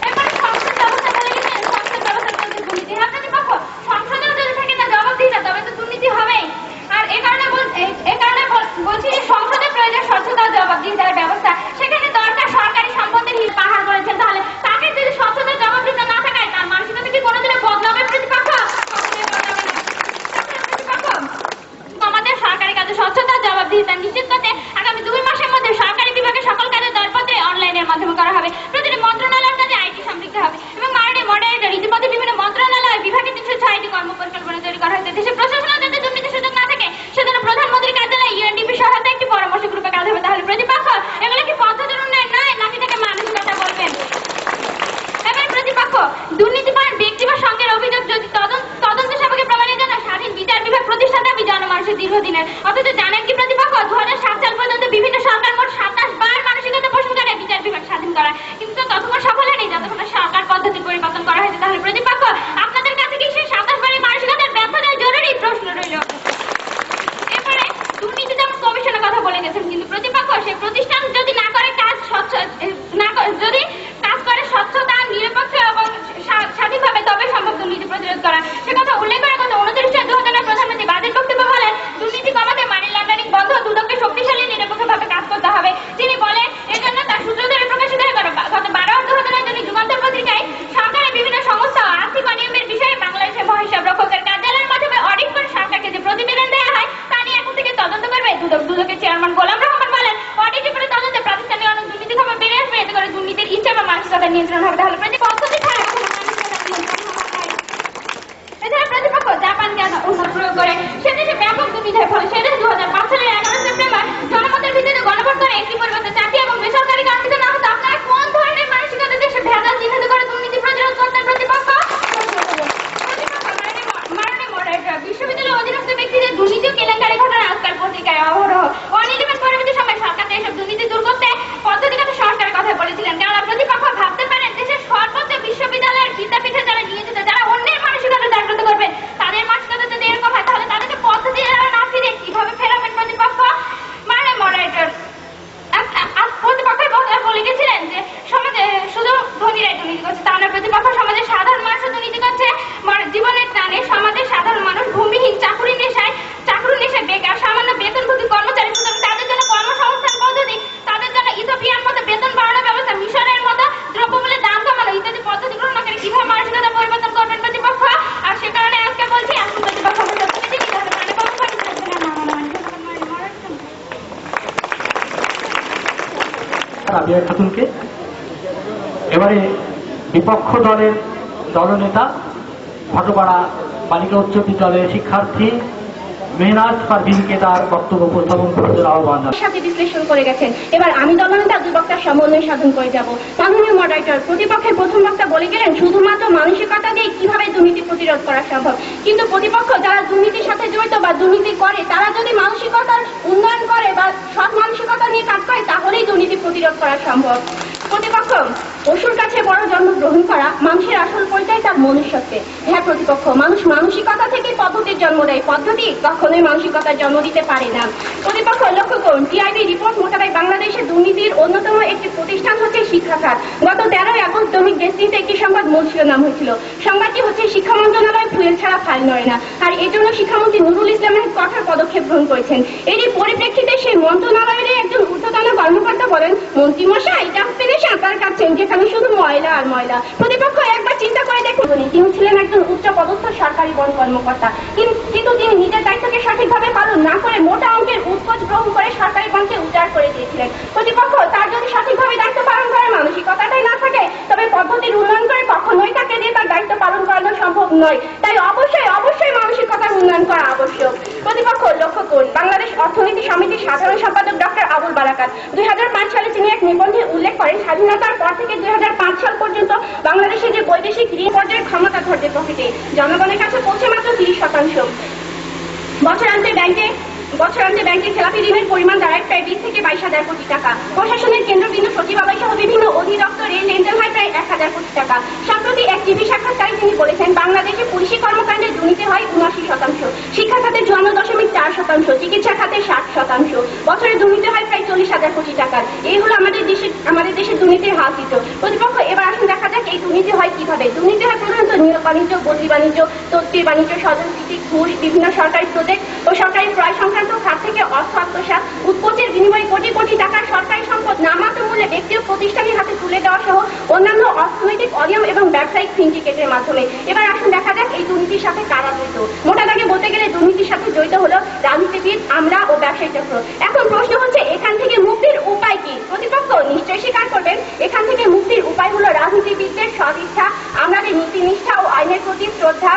এরপরে সংসদ ব্যবস্থা বলে গেছেন, সংসদ ব্যবস্থার মধ্যে দুর্নীতি। হ্যাঁ প্রতিপক্ষ, দীর্ঘদিনের। অথচ জানেন কি প্রতিপক্ষ, 2007 সাল পর্যন্ত বিভিন্ন সরকার মোট 27 বার মানসিকতা পোষণ করে বিচার বিভাগ স্বাধীন করা, কিন্তু ততক্ষণ সফল হয়নি যতক্ষণ না সরকার পদ্ধতি পরিবর্তন করা হয়েছে। তাহলে প্রতিপক্ষ, আপনাদের কাছে কি সেই 27 বারের মানসিকতার ব্যর্থতা জরুরি? প্রশ্ন রইল। এরপরে দুর্নীতি যেমন কমিশনের কথা বলে গেছেন, কিন্তু প্রতিপক্ষ সেই প্রতিষ্ঠান যদি না করে কাজ স্বচ্ছ, যদি কাজ করে স্বচ্ছতা, নিরপেক্ষ এবং স্বাধীনভাবে, তবে সম্ভব দুর্নীতি প্রতিরোধ করা। সে কথা উল্লেখ করে গত 29/2009 প্রধানমন্ত্রী বাজেট বক্তব্য বলেন, দুর্নীতি কমাতে মানি লন্ডারিং বন্ধ, দুদককে শক্তিশালী নিরপেক্ষভাবে কাজ করতে হবে। তিনি বলেন, এজন্য তার সূত্র ধরে প্রকাশিত হয়ে গত 12/2009 জন্য যুগান্তর পত্রিকায় সরকারের বিভিন্ন সংস্থা ও আর্থিক অনিয়মের বিষয়ে বাংলাদেশের মহাহিসাব রক্ষকের কার্যালয়ের মাধ্যমে অডিট করে সরকারকে যে প্রতিবেদন দেওয়া হয় তা নিয়ে এখন থেকে তদন্ত করবে দুদক। দুদকের চেয়ারম্যান গোলাম রহমান বলেন, অডিটের পরে তদন্তে প্রাতিষ্ঠানিক অনেক দুর্নীতি খবর বেড়ে আসবে, এতে করে দুর্নীতির ইচ্ছা বা মানসিকতা নিয়ন্ত্রণ হবে। তাহলে পদ্ধতি ছাড়া এছাড়া প্রতিপক্ষ জাপান গ্যাস উন্নত প্রয়োগ করে সে দেশে ব্যাপক দুর্নীতি হয়। ফলে সে দেশে 2005 সালের 11 সেপ্টেম্বর জনমতের ভিত্তিতে গণভোট করে একটি পরিবর্তে 4টি এবং বেসরকারি কাঙ্ক্ষিত না হতো। আপনারা কোন ধরনের মানসিকতা দেশে ভেজাল চিহ্নিত করে দুর্নীতি প্রতিরোধ করতেন প্রতিপক্ষ? বিশ্ববিদ্যালয়ের অধীনস্থ ব্যক্তিদের দুর্নীতি ও কেলেঙ্কারি ঘটনা আজকাল পত্রিকায় অহরহ। অনিয়মের পরবর্তী সময় সরকার এসব দুর্নীতি দূর করতে পদ্ধতিগত সরকারের কথা বলেছিলেন। কেননা প্রতিপক্ষ ভাবতে পারেন দেশের সর্বত্র বিশ্ববিদ্যালয়ের বিদ্যাপীঠে যারা নিয়োজিত, যারা অন্যের মানসিকতা জাগ্রত করবেন, তাদের মানসিকতা যদি এরকম হয় তাহলে তাদেরকে পদ্ধতি না ফিরে কিভাবে ফেরাবেন প্রতিপক্ষ? মানে মডারেটর প্রতিপক্ষের বক্তারা বলে গেছিলেন যে সমাজে শুধু ধনীরাই দুর্নীতি করছে, তা না, প্রতিপক্ষ সমাজের সাধারণ মানুষও দুর্নীতি করছে। জীবনের টানে সমাজের সাধারণ মানুষ ভূমিহীন, চাকরি নেশায় বেকার, সামান্য বেতনভোগী কর্মচারী, সুতরাং তাদের জন্য কর্মসংস্থান পদ্ধতি, তাদের জন্য ইথিওপিয়ার মতো বেতন বাড়ানোর ব্যবস্থা, মিশরের মতো দ্রব্যমূল্যের দাম কমানো ইত্যাদি পদ্ধতি গ্রহণ করে কিভাবে মানসিকতা পরিবর্তন করবেন প্রতিপক্ষ? আর সে কারণে আজকে বলছি, এখন প্রতিপক্ষ রাবিয়া খাতুনকে। এবারে বিপক্ষ দলের দলনেতা ভাটপাড়া বালিকা উচ্চ বিদ্যালয়ের শিক্ষার্থী মেহনাজ পারভিনকে তার বক্তব্য উপস্থাপন করতে আহ্বান জানাই। সাথে বিশ্লেষণ করে গেছেন। এবার আমি দলনেতা দুই বক্তার সমন্বয় সাধন করে যাব। মাননীয় মডারেটর, প্রতিপক্ষের প্রথম বক্তা বলে গেলেন শুধুমাত্র মানসিকতা দিয়ে কিভাবে দুর্নীতি প্রতিরোধ করা সম্ভব। কিন্তু প্রতিপক্ষ যারা দুর্নীতির সাথে জড়িত বা দুর্নীতি করে, তারা যদি মানসিকতার উন্নয়ন করে বা সৎ মানসিকতা নিয়ে কাজ করে, তাহলেই দুর্নীতি প্রতিরোধ করা সম্ভব। প্রতিপক্ষ, পশুর কাছে বড় জন্ম গ্রহণ করা, মানুষের আসল পরিচয় তার মনুষ্যত্বে। হ্যাঁ প্রতিপক্ষ, মানুষ মানসিকতা থেকে পদ্ধতির জন্ম দেয়, পদ্ধতি কখনোই মানসিকতার জন্ম দিতে পারে না। প্রতিপক্ষ, লক্ষ্য করুন, টিআইবি রিপোর্ট মোতাবেক বাংলাদেশের দুর্নীতির অন্যতম একটি প্রতিষ্ঠান হচ্ছে শিক্ষা খাত। গত 13 আগস্ট দৈনিক দেশটিতে একটি সংবাদ মূল শিরোনাম হয়েছিল। সংবাদটি হচ্ছে, শিক্ষা মন্ত্রণালয় ফুয়েল ছাড়া ফাইল নড়ে না। আর এর জন্য শিক্ষামন্ত্রী নুরুল ইসলামের কঠোর পদক্ষেপ গ্রহণ করেছেন। এরই পরিপ্রেক্ষিতে সেই মন্ত্রণালয়ের একজন ঊর্ধ্বতন কর্মকর্তা বলেন, মন্ত্রীমশাই, এটা তিনি সাঁতার কাটছেন যেখানে শুধু ময়লা আর ময়লা। প্রতিপক্ষ একবার চিন্তা করে দেখুন, তিনি ছিলেন একজন উচ্চ পদস্থ সরকারি বন কর্মকর্তা, কিন্তু তিনি নিজের দায়িত্বকে সঠিকভাবে পালন না করে মোটা অঙ্কের উৎকোচ গ্রহণ করে সরকারি বনকে উজাড় করে দিয়েছিলেন। প্রতিপক্ষ, তার যদি সঠিকভাবে দায়িত্ব পালন করার মানসিকতাটাই না থাকে, তবে পদ্ধতির উন্নয়ন করে কখনোই তাকে দিয়ে তার দায়িত্ব পালন করানো সম্ভব নয়। তাই অবশ্যই মানসিকতার উন্নয়ন করা আবশ্যক। প্রতিপক্ষ, লক্ষ্য করুন, বাংলাদেশ অর্থনীতি সমিতির সাধারণ সম্পাদক ডক্টর আবুল বারাকাত 2005 সালে তিনি এক নিবন্ধে উল্লেখ করেন, স্বাধীনতার পর থেকে 2005 সাল পর্যন্ত বাংলাদেশে যে বৈদেশিক ঋণ পর্যায়ের ক্ষমতা ধরতে প্রকৃতি জনগণের কাছে পৌঁছে মাত্র 30%। বছরান্তে ব্যাংকে খেলাপি ঋণের পরিমাণ দাঁড়ায় প্রায় 20 থেকে 22,000 কোটি টাকা। প্রশাসনের কেন্দ্রবিন্দু সচিবালয় সহ বিভিন্ন অধিদপ্তরে লেনদেন হয় প্রায় 1,000 কোটি টাকা। সম্প্রতি এক টিভি সাক্ষাৎকারে তিনি বলেছেন, বাংলাদেশে পুলিশি কর্মকাণ্ডে দুর্নীতি হয় 79%, শিক্ষা খাতে 54.4%, চিকিৎসা খাতে 60%, বছরে দুর্নীতি হয় প্রায় 40,000 কোটি টাকার। এই হলো আমাদের দেশের দুর্নীতির হাল চিত্র। প্রতিপক্ষ, এবার আসুন দেখা যাক এই দুর্নীতি হয় কিভাবে। দুর্নীতি হয় প্রধানত নিয়োগ বাণিজ্য, বদলি বাণিজ্য, তথ্যের বাণিজ্য, সদস্যভিত্তিক ঘুষ, বিভিন্ন সরকারি প্রজেক্ট ও সরকারি ক্রয় সংক্রান্ত খাত থেকে অর্থ আত্মসাৎ, উৎকোচের বিনিময়ে কোটি কোটি টাকার সরকারি সম্পদ নামমাত্র মূল্যে ব্যক্তি ও প্রতিষ্ঠানের হাতে তুলে দেওয়া সহ অন্যান্য অর্থনৈতিক অনিয়ম এবং ব্যবসায়িক সিন্ডিকেটের মাধ্যমে। এবার আসুন দেখা যাক এই দুর্নীতির সাথে কারা জড়িত। মোটা দাগে বলতে গেলে দুর্নীতির সাথে জড়িত হলো রাজনীতিবিদ, আমরা ও ব্যবসায়ী চক্র। এখন প্রশ্ন হচ্ছে, এখান থেকে মুক্তির উপায় কি? প্রতিপক্ষ নিশ্চয়ই স্বীকার করবেন, এখান থেকে মুক্তির উপায় হলো রাজনীতিবিদদের সদিচ্ছা, আমাদের নীতিনিষ্ঠা ও আইনের প্রতি শ্রদ্ধা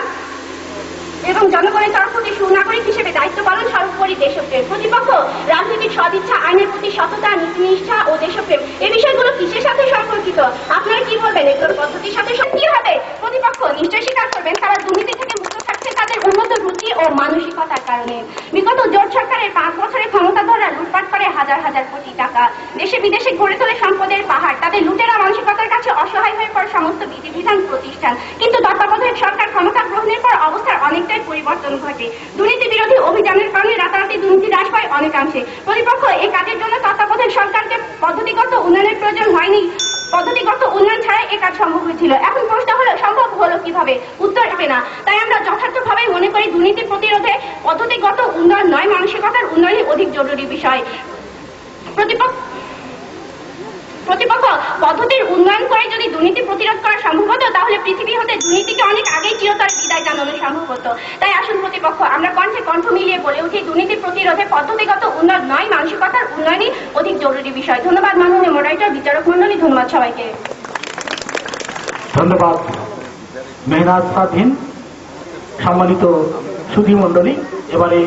এবং জনগণের তরফ থেকে সুনাগরিক হিসেবে দায়িত্ব পালন, সর্বোপরি দেশপ্রেম। প্রতিপক্ষ, রাজনৈতিক সদিচ্ছা, আইনের প্রতি সততা, নীতিনিষ্ঠা ও দেশপ্রেম, এই বিষয়গুলো কিসের সাথে সম্পর্কিত? আপনারা কি বলবেন, এগুলোর পদ্ধতির সাথে কি হবে? প্রতিপক্ষ নিশ্চয়ই স্বীকার করবেন, তারা দুর্নীতি থেকে মুক্ত থাকছে তাদের উন্নত রুচি ও মানসিকতার কারণে। বিগত জোট সরকারের 5 বছরের ক্ষমতাধররা লুটপাট করে হাজার হাজার কোটি টাকা, দেশে বিদেশে গড়ে তোলে সম্পদের পাহাড়, তাদের লুটেরা মানসিকতার কাছে অসহায় হয়ে পড়ে সমস্ত বিধিবিধান প্রতিষ্ঠান। কিন্তু তত্ত্বাবধায়ক সরকার ক্ষমতা গ্রহণের পর অবস্থার অনেকটাই পরিবর্তন ঘটে। দুর্নীতি বিরোধী অভিযানের কারণে রাতারাতি দুর্নীতি হ্রাস পায় অনেকাংশে। প্রতিপক্ষ এই কাজের জন্য তত্ত্বাবধায়ক সরকারকে পদ্ধতিগত উন্নয়নের প্রয়োজন হয়নি, পদ্ধতিগত উন্নয়ন ছাড়াই এ কাজ সম্ভব হয়েছিল। এখন প্রশ্ন হলো সম্ভব হলো কিভাবে? উত্তর হবে না। তাই আমরা যথার্থভাবে মনে করি দুর্নীতি প্রতিরোধে পদ্ধতিগত উন্নয়ন নয়, মানসিকতার উন্নয়নই অধিক জরুরি বিষয়। প্রতিপক্ষ পদ্ধতির উন্নয়ন করে যদি দুর্নীতি প্রতিরোধ করা সম্ভব হতো, তাহলে পৃথিবী হতে দুর্নীতিকে অনেক আগেই চিরতরে বিদায় জানানো সম্ভব হতো। তাই আসুন প্রতিপক্ষ আমরা কণ্ঠে কণ্ঠ মিলিয়ে বলে উঠি দুর্নীতি প্রতিরোধে পদ্ধতিগত উন্নয়ন নয়, মানসিকতার উন্নয়নই অধিক জরুরি বিষয়। ধন্যবাদ মাননীয় মডারেটর, বিচারক মন্ডলী, ধন্যবাদ সবাইকে। ধন্যবাদ মেহনাজ স্বাধীন। সম্মানিত সুধী মণ্ডলী, এবারে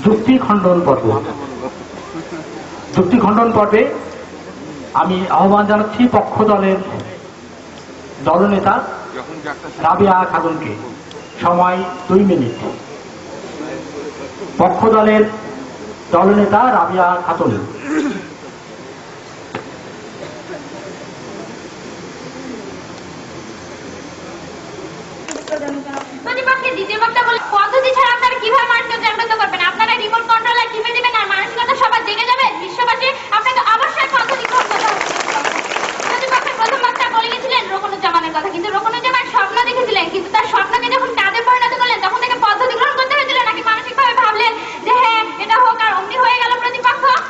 যুক্তি খণ্ডন পর্ব। যুক্তি খণ্ডন পর্বে আমি আহ্বান জানাচ্ছি পক্ষ দলের দলনেতা রাবিয়া খাতুনকে। সময় 2 মিনিট। পক্ষ দলের দলনেতা রাবিয়া খাতুন। প্রতিপক্ষের দ্বিতীয় বক্তা বলে পদ্ধতি ছাড়া আপনারা কিভাবে মানুষকে জাগ্রত করবেন? আপনারা রিমোট কন্ট্রোলার টিপে দিবেন আর মানসিকতা সবার জেগে যাবে? বিশ্ববাসী আপনাকে অবশ্যই পদ্ধতি গ্রহণ করতে হবে। প্রতিপক্ষের প্রথম বক্তা বলে গেছিলেন রোকনুজ্জামানের কথা, কিন্তু রোকনুজ্জামান স্বপ্ন দেখেছিলেন, কিন্তু তার স্বপ্নকে যখন কাজে পরিণত করলেন তখন থেকে পদ্ধতি গ্রহণ করতে হয়েছিল, নাকি মানসিকভাবে ভাবলেন যে হ্যাঁ এটা হোক আর অমনি হয়ে গেল? প্রতিপক্ষের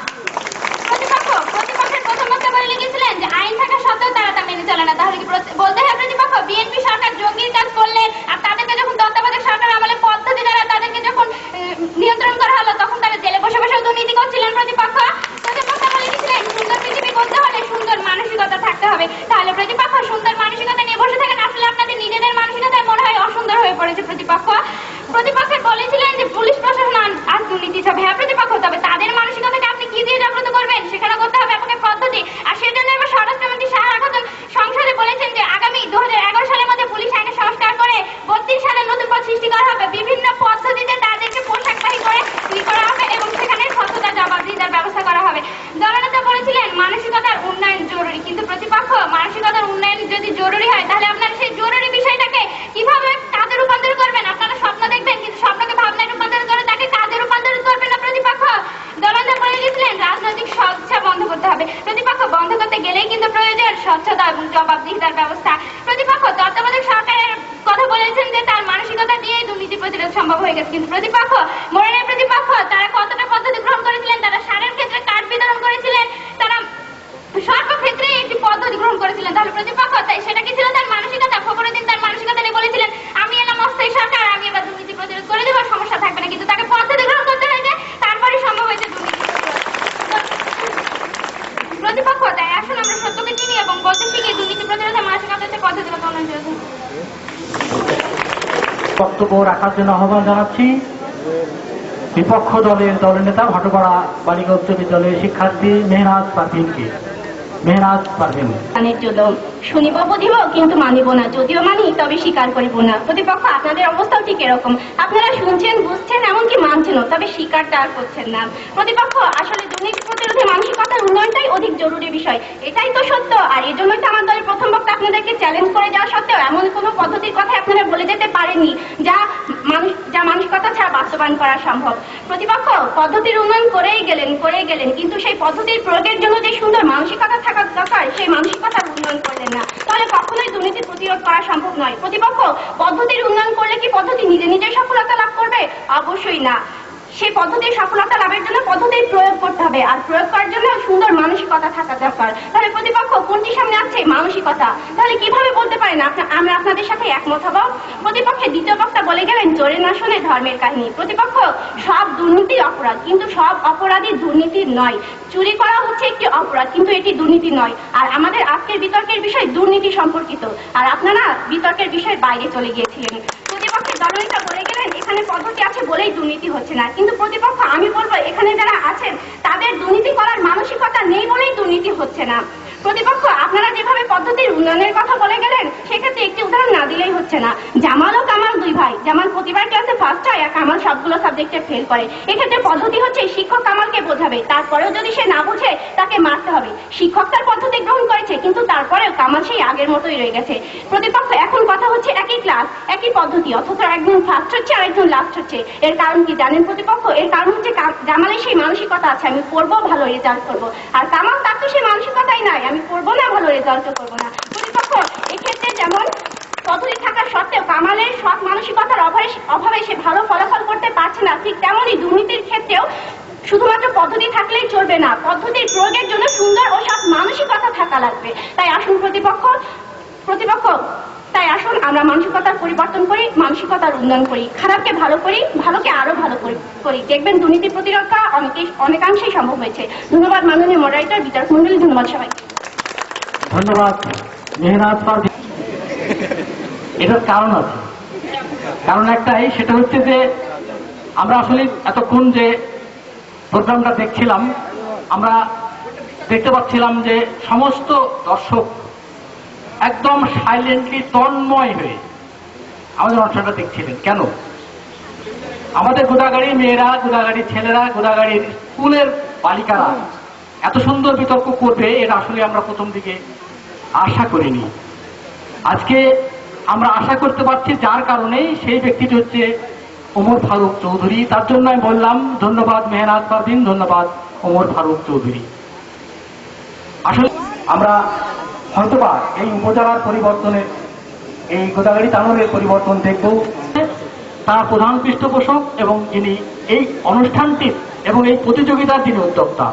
প্রথম বক্তা বলে গেছিলেন যে আইন থাকা সত্ত্বেও তারা তা মেনে চলে না। তাহলে কি বলতে হয় প্রতিপক্ষ বিএনপি সরকার জঙ্গির কাজ করলেন, আর তাদেরকে যখন তত্ত্বাবধায়ক সরকার আমলে পদ্ধতি দ্বারা তাদেরকে যখন নিয়ন্ত্রণ করা হলো তখন তারা জেলে বসে বসেও দুর্নীতি করছিলেন? প্রতিপক্ষ বলে গেছিলেন সুন্দর পৃথিবী করতে হলে সুন্দর মানসিকতা থাকতে হবে। তাহলে প্রতিপক্ষ সুন্দর মানসিকতা নিয়ে বসে থাকেন, আসলে আপনাদের নিজেদের মানসিকতায় মনে হয় অসুন্দর হয়ে পড়েছে। প্রতিপক্ষের বলেছিলেন যে পুলিশ প্রশাসন আর দুর্নীতি হবে। হ্যাঁ প্রতিপক্ষ, তবে তাদের মানসিকতাকে আপনি কি দিয়ে জাগ্রত করবেন? সেখানে করতে হবে আপনাকে পদ্ধতি। আর সেজন্য এবার স্বরাষ্ট্রমন্ত্রী সাহারা খাতুন সংসদে বলেছেন যে আগামী 2011 সালের মধ্যে পুলিশ আইনে সংস্কার করে 32 সালে নতুন পদ সৃষ্টি করা হবে, বিভিন্ন পদ্ধতিতে তাদেরকে পোশাকবাহী করে করা হবে এবং সেখানে স্বচ্ছতা জবাবদিহিতার ব্যবস্থা করা হবে। দলনেতা বলেছিলেন মানসিকতার উন্নয়ন জরুরি, কিন্তু প্রতিপক্ষ মানসিকতার উন্নয়ন যদি জরুরি হয় তাহলে আপনারা সেই জরুরি বিষয়টাকে কিভাবে কাজে রূপান্তর করবেন? আপনারা স্বপ্ন দেখবেন কিন্তু স্বপ্নকে ভাবনায় রূপান্তর করে তাকে কাজে রূপান্তর করবেন না প্রতিপক্ষ। দলনেতা বলে গেছিলেন রাজনৈতিক স্বচ্ছা বন্ধ করতে হবে। প্রতিপক্ষ বন্ধ করতে গেলেই কিন্তু প্রয়োজন স্বচ্ছতা এবং জবাবদিহিতার ব্যবস্থা। প্রতিপক্ষ তত্ত্বাবধায়ক সরকারের কথা বলেছেন যে তার মানসিকতা দিয়েই দুর্নীতি প্রতিরোধ সম্ভব হয়ে গেছে, কিন্তু প্রতিপক্ষ মনে নেই প্রতিপক্ষ তারা কতটা পদ্ধতি গ্রহণ করেছিলেন? তারা সারের ক্ষেত্রে কার্ড বিতরণ করেছিলেন, তারা সর্বক্ষেত্রে একটি পদ্ধতি গ্রহণ করেছিলেন। তাহলে প্রতিপক্ষ তাই সেটা কি ছিল তার মানসিকতা? ফখরুদ্দিন তার মানসিকতা নিয়ে বলেছিলেন আমি এলাম অস্থায়ী সরকার, আমি এবার দুর্নীতি প্রতিরোধ করে দেবো, সমস্যা থাকবে না, কিন্তু তাকে পদ্ধতি গ্রহণ করতে হয়েছে, তারপরে সম্ভব হয়েছে দুর্নীতি প্রতিপক্ষ। তাই আসুন আমরা সত্যকে চিনি এবং বলতে শিখি দুর্নীতি প্রতিরোধে মানসিকতা হচ্ছে পদ্ধতিগত উন্নয়ন। বক্তব্য রাখার জন্য আহ্বান জানাচ্ছি বিপক্ষ দলের দলনেতা ভাটপাড়া বালিকা উচ্চ বিদ্যালয়ের শিক্ষার্থী মেহনাজ পারভিনকে। মেহনাজ পারভিন। শুনিব বুঝিব কিন্তু মানিব না, যদিও মানি তবে স্বীকার করিব না। প্রতিপক্ষ আপনাদের অবস্থাও ঠিক এরকম, আপনারা শুনছেন বুঝছেন এমনকি মানছেনও, তবে স্বীকারটা আর করছেন না। প্রতিপক্ষ আসলে দুর্নীতি প্রতিরোধে মানসিকতার উন্নয়নটাই অধিক জরুরি বিষয়, এটাই তো সত্য। আর এই জন্যই তো আমার দলের প্রথম বক্তা আপনাদেরকে চ্যালেঞ্জ করে যাওয়া সত্ত্বেও এমন কোনো পদ্ধতির কথা আপনারা বলে যেতে পারেননি যা মানসিকতা ছাড়া বাস্তবায়ন করা সম্ভব। প্রতিপক্ষ পদ্ধতির উন্নয়ন করেই গেলেন, কিন্তু সেই পদ্ধতির প্রয়োগের জন্য যে সুন্দর মানসিকতা থাকা দরকার সেই মানসিকতার উন্নয়ন করলেন না, তাহলে কখনোই দুর্নীতি প্রতিরোধ করা সম্ভব নয়। প্রতিপক্ষ পদ্ধতির উন্নয়ন করলে কি পদ্ধতি নিজে নিজে সফলতা লাভ করবে? অবশ্যই না। সেই পদ্ধতির সফলতা লাভের জন্য পদ্ধতির প্রয়োগ করতে হবে, আর প্রয়োগ করার জন্য সুন্দর মানসিকতা থাকা দরকার। তাহলে প্রতিপক্ষ কোনটি সামনে আছে? মানসিকতা। তাহলে কিভাবে বলতে পারেন আমরা আপনাদের সাথে একমত হব? প্রতিপক্ষের দ্বিতীয় বক্তা বলে গেলেন চোরে না শুনে ধর্মের কাহিনী। প্রতিপক্ষ সব দুর্নীতি অপরাধ, কিন্তু সব অপরাধী দুর্নীতির নয়। চুরি করা হচ্ছে একটি অপরাধ, কিন্তু এটি দুর্নীতি নয়। আর আমাদের আজকের বিতর্কের বিষয় দুর্নীতি সম্পর্কিত, আর আপনারা বিতর্কের বিষয় বাইরে চলে গিয়েছিলেন। প্রতিপক্ষের দলনেতা বলে গেলেন এখানে পদ্ধতি আছে বলেই দুর্নীতি হচ্ছে না, কিন্তু প্রতিপক্ষ আমি বলবো এখানে যারা আছেন তাদের দুর্নীতি করার মানসিকতা নেই বলেই দুর্নীতি হচ্ছে না। প্রতিপক্ষ আপনারা যেভাবে পদ্ধতির উন্নয়নের কথা বলে গেলেন সেক্ষেত্রে একটি উদাহরণ না দিলেই হচ্ছে না। জামাল ও কামাল দুই ভাই। জামাল প্রতিবার ক্লাসে ফার্স্ট হয় আর কামাল সবগুলো সাবজেক্টে ফেল করে। এক্ষেত্রে পদ্ধতি হচ্ছে শিক্ষক কামালকে বোঝাবে, তারপরেও যদি সে না বোঝে তাকে মারতে হবে। শিক্ষক তার পদ্ধতি গ্রহণ করেছে, কিন্তু তারপরেও কামাল সেই আগের মতোই রয়ে গেছে। প্রতিপক্ষ এখন কথা হচ্ছে একই ক্লাস একই পদ্ধতি, অথচ একজন ফার্স্ট হচ্ছে আর একজন লাস্ট হচ্ছে। এর কারণ কি জানেন প্রতিপক্ষ? এর কারণ হচ্ছে জামালের সেই মানসিকতা আছে আমি পড়বো ভালো রেজাল্ট করবো, আর কামাল তার তো সেই মানসিকতাই নাই আমি পড়বো না ভালো রেজাল্ট করবো না। প্রতিপক্ষ এক্ষেত্রে যেমন পদ্ধতি থাকা সত্ত্বেও কামালের সৎ মানসিকতার অভাবে সে ভালো ফলাফল করতে পারছে না, ঠিক তেমনই দুর্নীতির ক্ষেত্রেও শুধুমাত্র পদ্ধতি থাকলেই চলবে না, পদ্ধতির প্রয়োগের জন্য সুন্দর ও সৎ মানসিকতা থাকা লাগবে। তাই আসুন তাই আসুন আমরা মানসিকতার পরিবর্তন করি, মানসিকতার উন্নয়ন করি, খারাপকে ভালো করি, ভালোকে আরো ভালো করি। দেখবেন দুর্নীতি প্রতিরক্ষা অনেকাংশেই সম্ভব হয়েছে। ধন্যবাদ মাননীয় মডারেটর, বিচারক মন্ডলী, ধন্যবাদ সবাই। ধন্যবাদ মেহনাত পারভীন। এটার কারণ আছে, কারণ একটাই, সেটা হচ্ছে যে আমরা আসলে এতক্ষণ যে প্রোগ্রামটা দেখছিলাম, আমরা দেখতে পাচ্ছিলাম যে সমস্ত দর্শক একদম সাইলেন্টলি তন্ময় হয়ে আমাদের অনুষ্ঠানটা দেখছিলেন। কেন? আমাদের গোদাগাড়ির মেয়েরা, গোদাগাড়ির ছেলেরা, গোদাগাড়ির স্কুলের বালিকারা এত সুন্দর বিতর্ক করবে এটা আসলে আমরা প্রথম দিকে আশা করিনি। আজকে আমরা আশা করতে পারছি, যার কারণে সেই ব্যক্তিটি হচ্ছে ওমর ফারুক চৌধুরী। তার জন্য আমি বললাম ধন্যবাদ মেহনাত পারভীন, ধন্যবাদ ওমর ফারুক চৌধুরী। আসলে আমরা হয়তোবা এই উপজেলার পরিবর্তনের, এই গোদাগাড়ি টাঙ্গলের পরিবর্তন দেখব। তার প্রধান পৃষ্ঠপোষক এবং যিনি এই অনুষ্ঠানটির এবং এই প্রতিযোগিতার যিনি উদ্যোক্তা,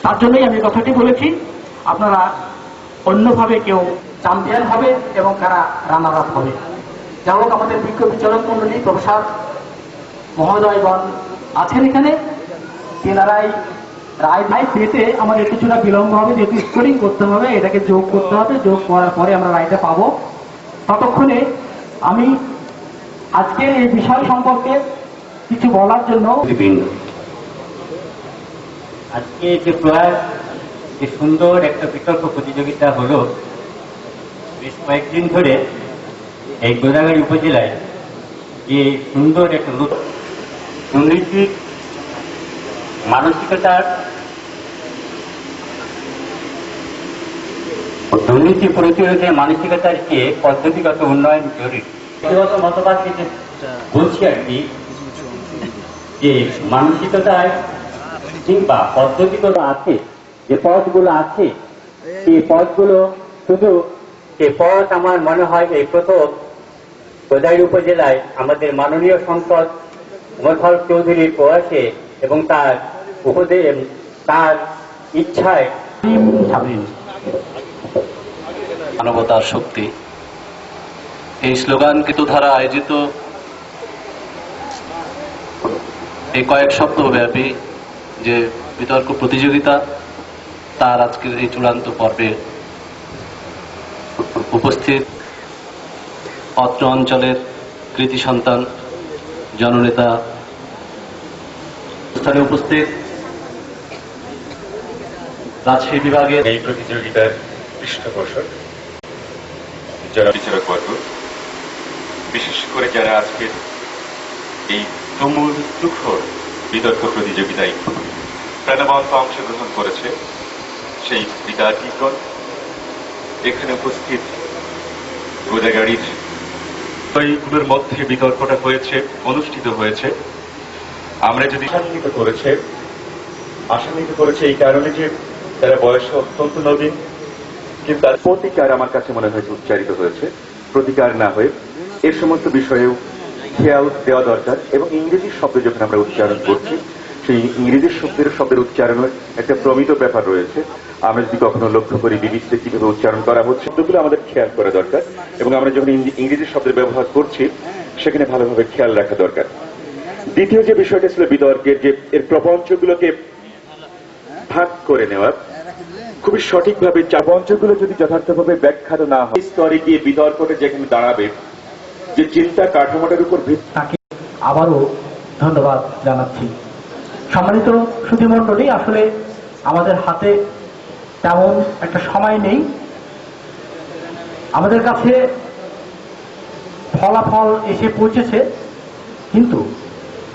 তার জন্যই আমি কথাটি বলেছি। আপনারা অন্যভাবে কেউ চ্যাম্পিয়ন হবে এবং কারা রানার আপ হবে। যাই হোক, আমাদের বিজ্ঞ বিচারক মন্ডলী প্রফেসর মহোদয়গণ আছেন এখানে, তেনারাই রায় পেতে আমাদের কিছুটা বিলম্ব হবে, যেহেতু স্কোরিং করতে হবে, এটাকে যোগ করতে হবে, যোগ করার পরে আমরা রায়টা পাবো। ততক্ষণে আমি আজকের এই বিষয় সম্পর্কে কিছু বলার জন্য আজকে যে প্রয়াস, যে সুন্দর একটা বিতর্ক প্রতিযোগিতা হলো, বেশ কয়েকদিন ধরে এই গোদাগাড়ি উপজেলায় যে সুন্দর একটা দুর্নীতির মানসিকতার, দুর্নীতি প্রতিরোধে মানসিকতার যে পদ্ধতিগত উন্নয়ন জরুরি, ব্যক্তিগত মতবাদ থেকে বলছি আর কি, যে মানসিকতায় কিংবা পদ্ধতিগুলো আছে, যে পথগুলো আছে, সেই পথগুলো শুধু যে পথ আমার মনে হয় এই প্রথম গোদাগাড়ি উপজেলায় আমাদের মাননীয় সংসদ ওমর ফারুক চৌধুরীর প্রয়াসে এবং তার উপদেশ, তার ইচ্ছায় মানবতার শক্তি, এই স্লোগানকৃত ধারা আয়োজিত এই কয়েক সপ্তাহ ব্যাপী যে বিতর্ক প্রতিযোগিতা, তার আজকের এই চূড়ান্ত পর্বে উপস্থিত অত্র অঞ্চলের কৃতি সন্তান, জননেতা, স্থানে উপস্থিত রাজশাহী বিভাগের এই প্রতিযোগিতার পৃষ্ঠপোষক যারা বিচারকবর্গ, বিশেষ করে যারা আজকের এই তুমুল তুখর বিতর্ক প্রতিযোগিতায় প্রাণবন্ত অংশগ্রহণ করেছে, সেই বিদ্যার্থীগণ, এখানে উপস্থিত গোদাগাড়ির এইগুলোর মধ্যে বিতর্কটা হয়েছে, অনুষ্ঠিত হয়েছে। আমরা যদি আশান্বিত করেছে এই কারণে যে তারা বয়সে অত্যন্ত নবীন, কিন্তু তার প্রতিকার আমার কাছে মনে হয়েছে উচ্চারিত হয়েছে, প্রতিকার না হয়ে এর সমস্ত বিষয়েও খেয়াল দেওয়া দরকার। এবং ইংরেজি শব্দ যখন আমরা উচ্চারণ করছি, সেই ইংরেজি শব্দের উচ্চারণের একটা প্রমিত ব্যাপার রয়েছে। আমরা যদি কখনো লক্ষ্য করি বিবিসিতে কিভাবে উচ্চারণ করা হচ্ছে, শব্দগুলো আমাদের খেয়াল করা দরকার, এবং আমরা যখন ইংরেজি শব্দের ব্যবহার করছি সেখানে ভালোভাবে খেয়াল রাখা দরকার। দ্বিতীয় যে বিষয়টা ছিল বিতর্কের, যে এর প্রপঞ্চগুলোকে ভাগ করে নেওয়া, খুবই সঠিকভাবে প্রপঞ্চগুলো যদি যথার্থভাবে ব্যাখ্যাত না হয়, স্তরে গিয়ে বিতর্কটা যেখানে দাঁড়াবে, যে চিন্তা কাঠামোটার উপর তাকে আবারও ধন্যবাদ জানাচ্ছি। সম্মানিত সুধীমণ্ডলী, আসলে আমাদের হাতে তেমন একটা সময় নেই। আমাদের কাছে ফলাফল এসে পৌঁছেছে, কিন্তু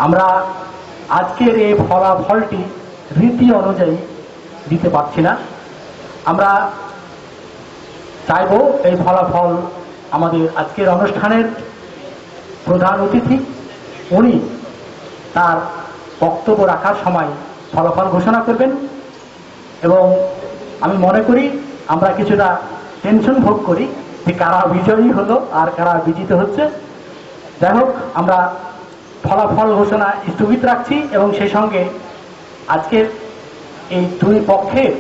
আমরা আজকের এই ফলাফলটি রীতি অনুযায়ী দিতে পারছি না। আমরা চাইব এই ফলাফল আমাদের আজকের অনুষ্ঠানের প্রধান অতিথি উনি তার বক্তব্য রাখার সময় ফলাফল ঘোষণা করবেন, এবং আমি মনে করি আমরা কিছুটা টেনশন ভোগ করি যে কারা বিজয়ী হলো আর কারা বিজিত হচ্ছে। যাই হোক, আমরা ফলাফল ঘোষণা স্থগিত রাখছি এবং সেই সঙ্গে আজকের এই দুই পক্ষের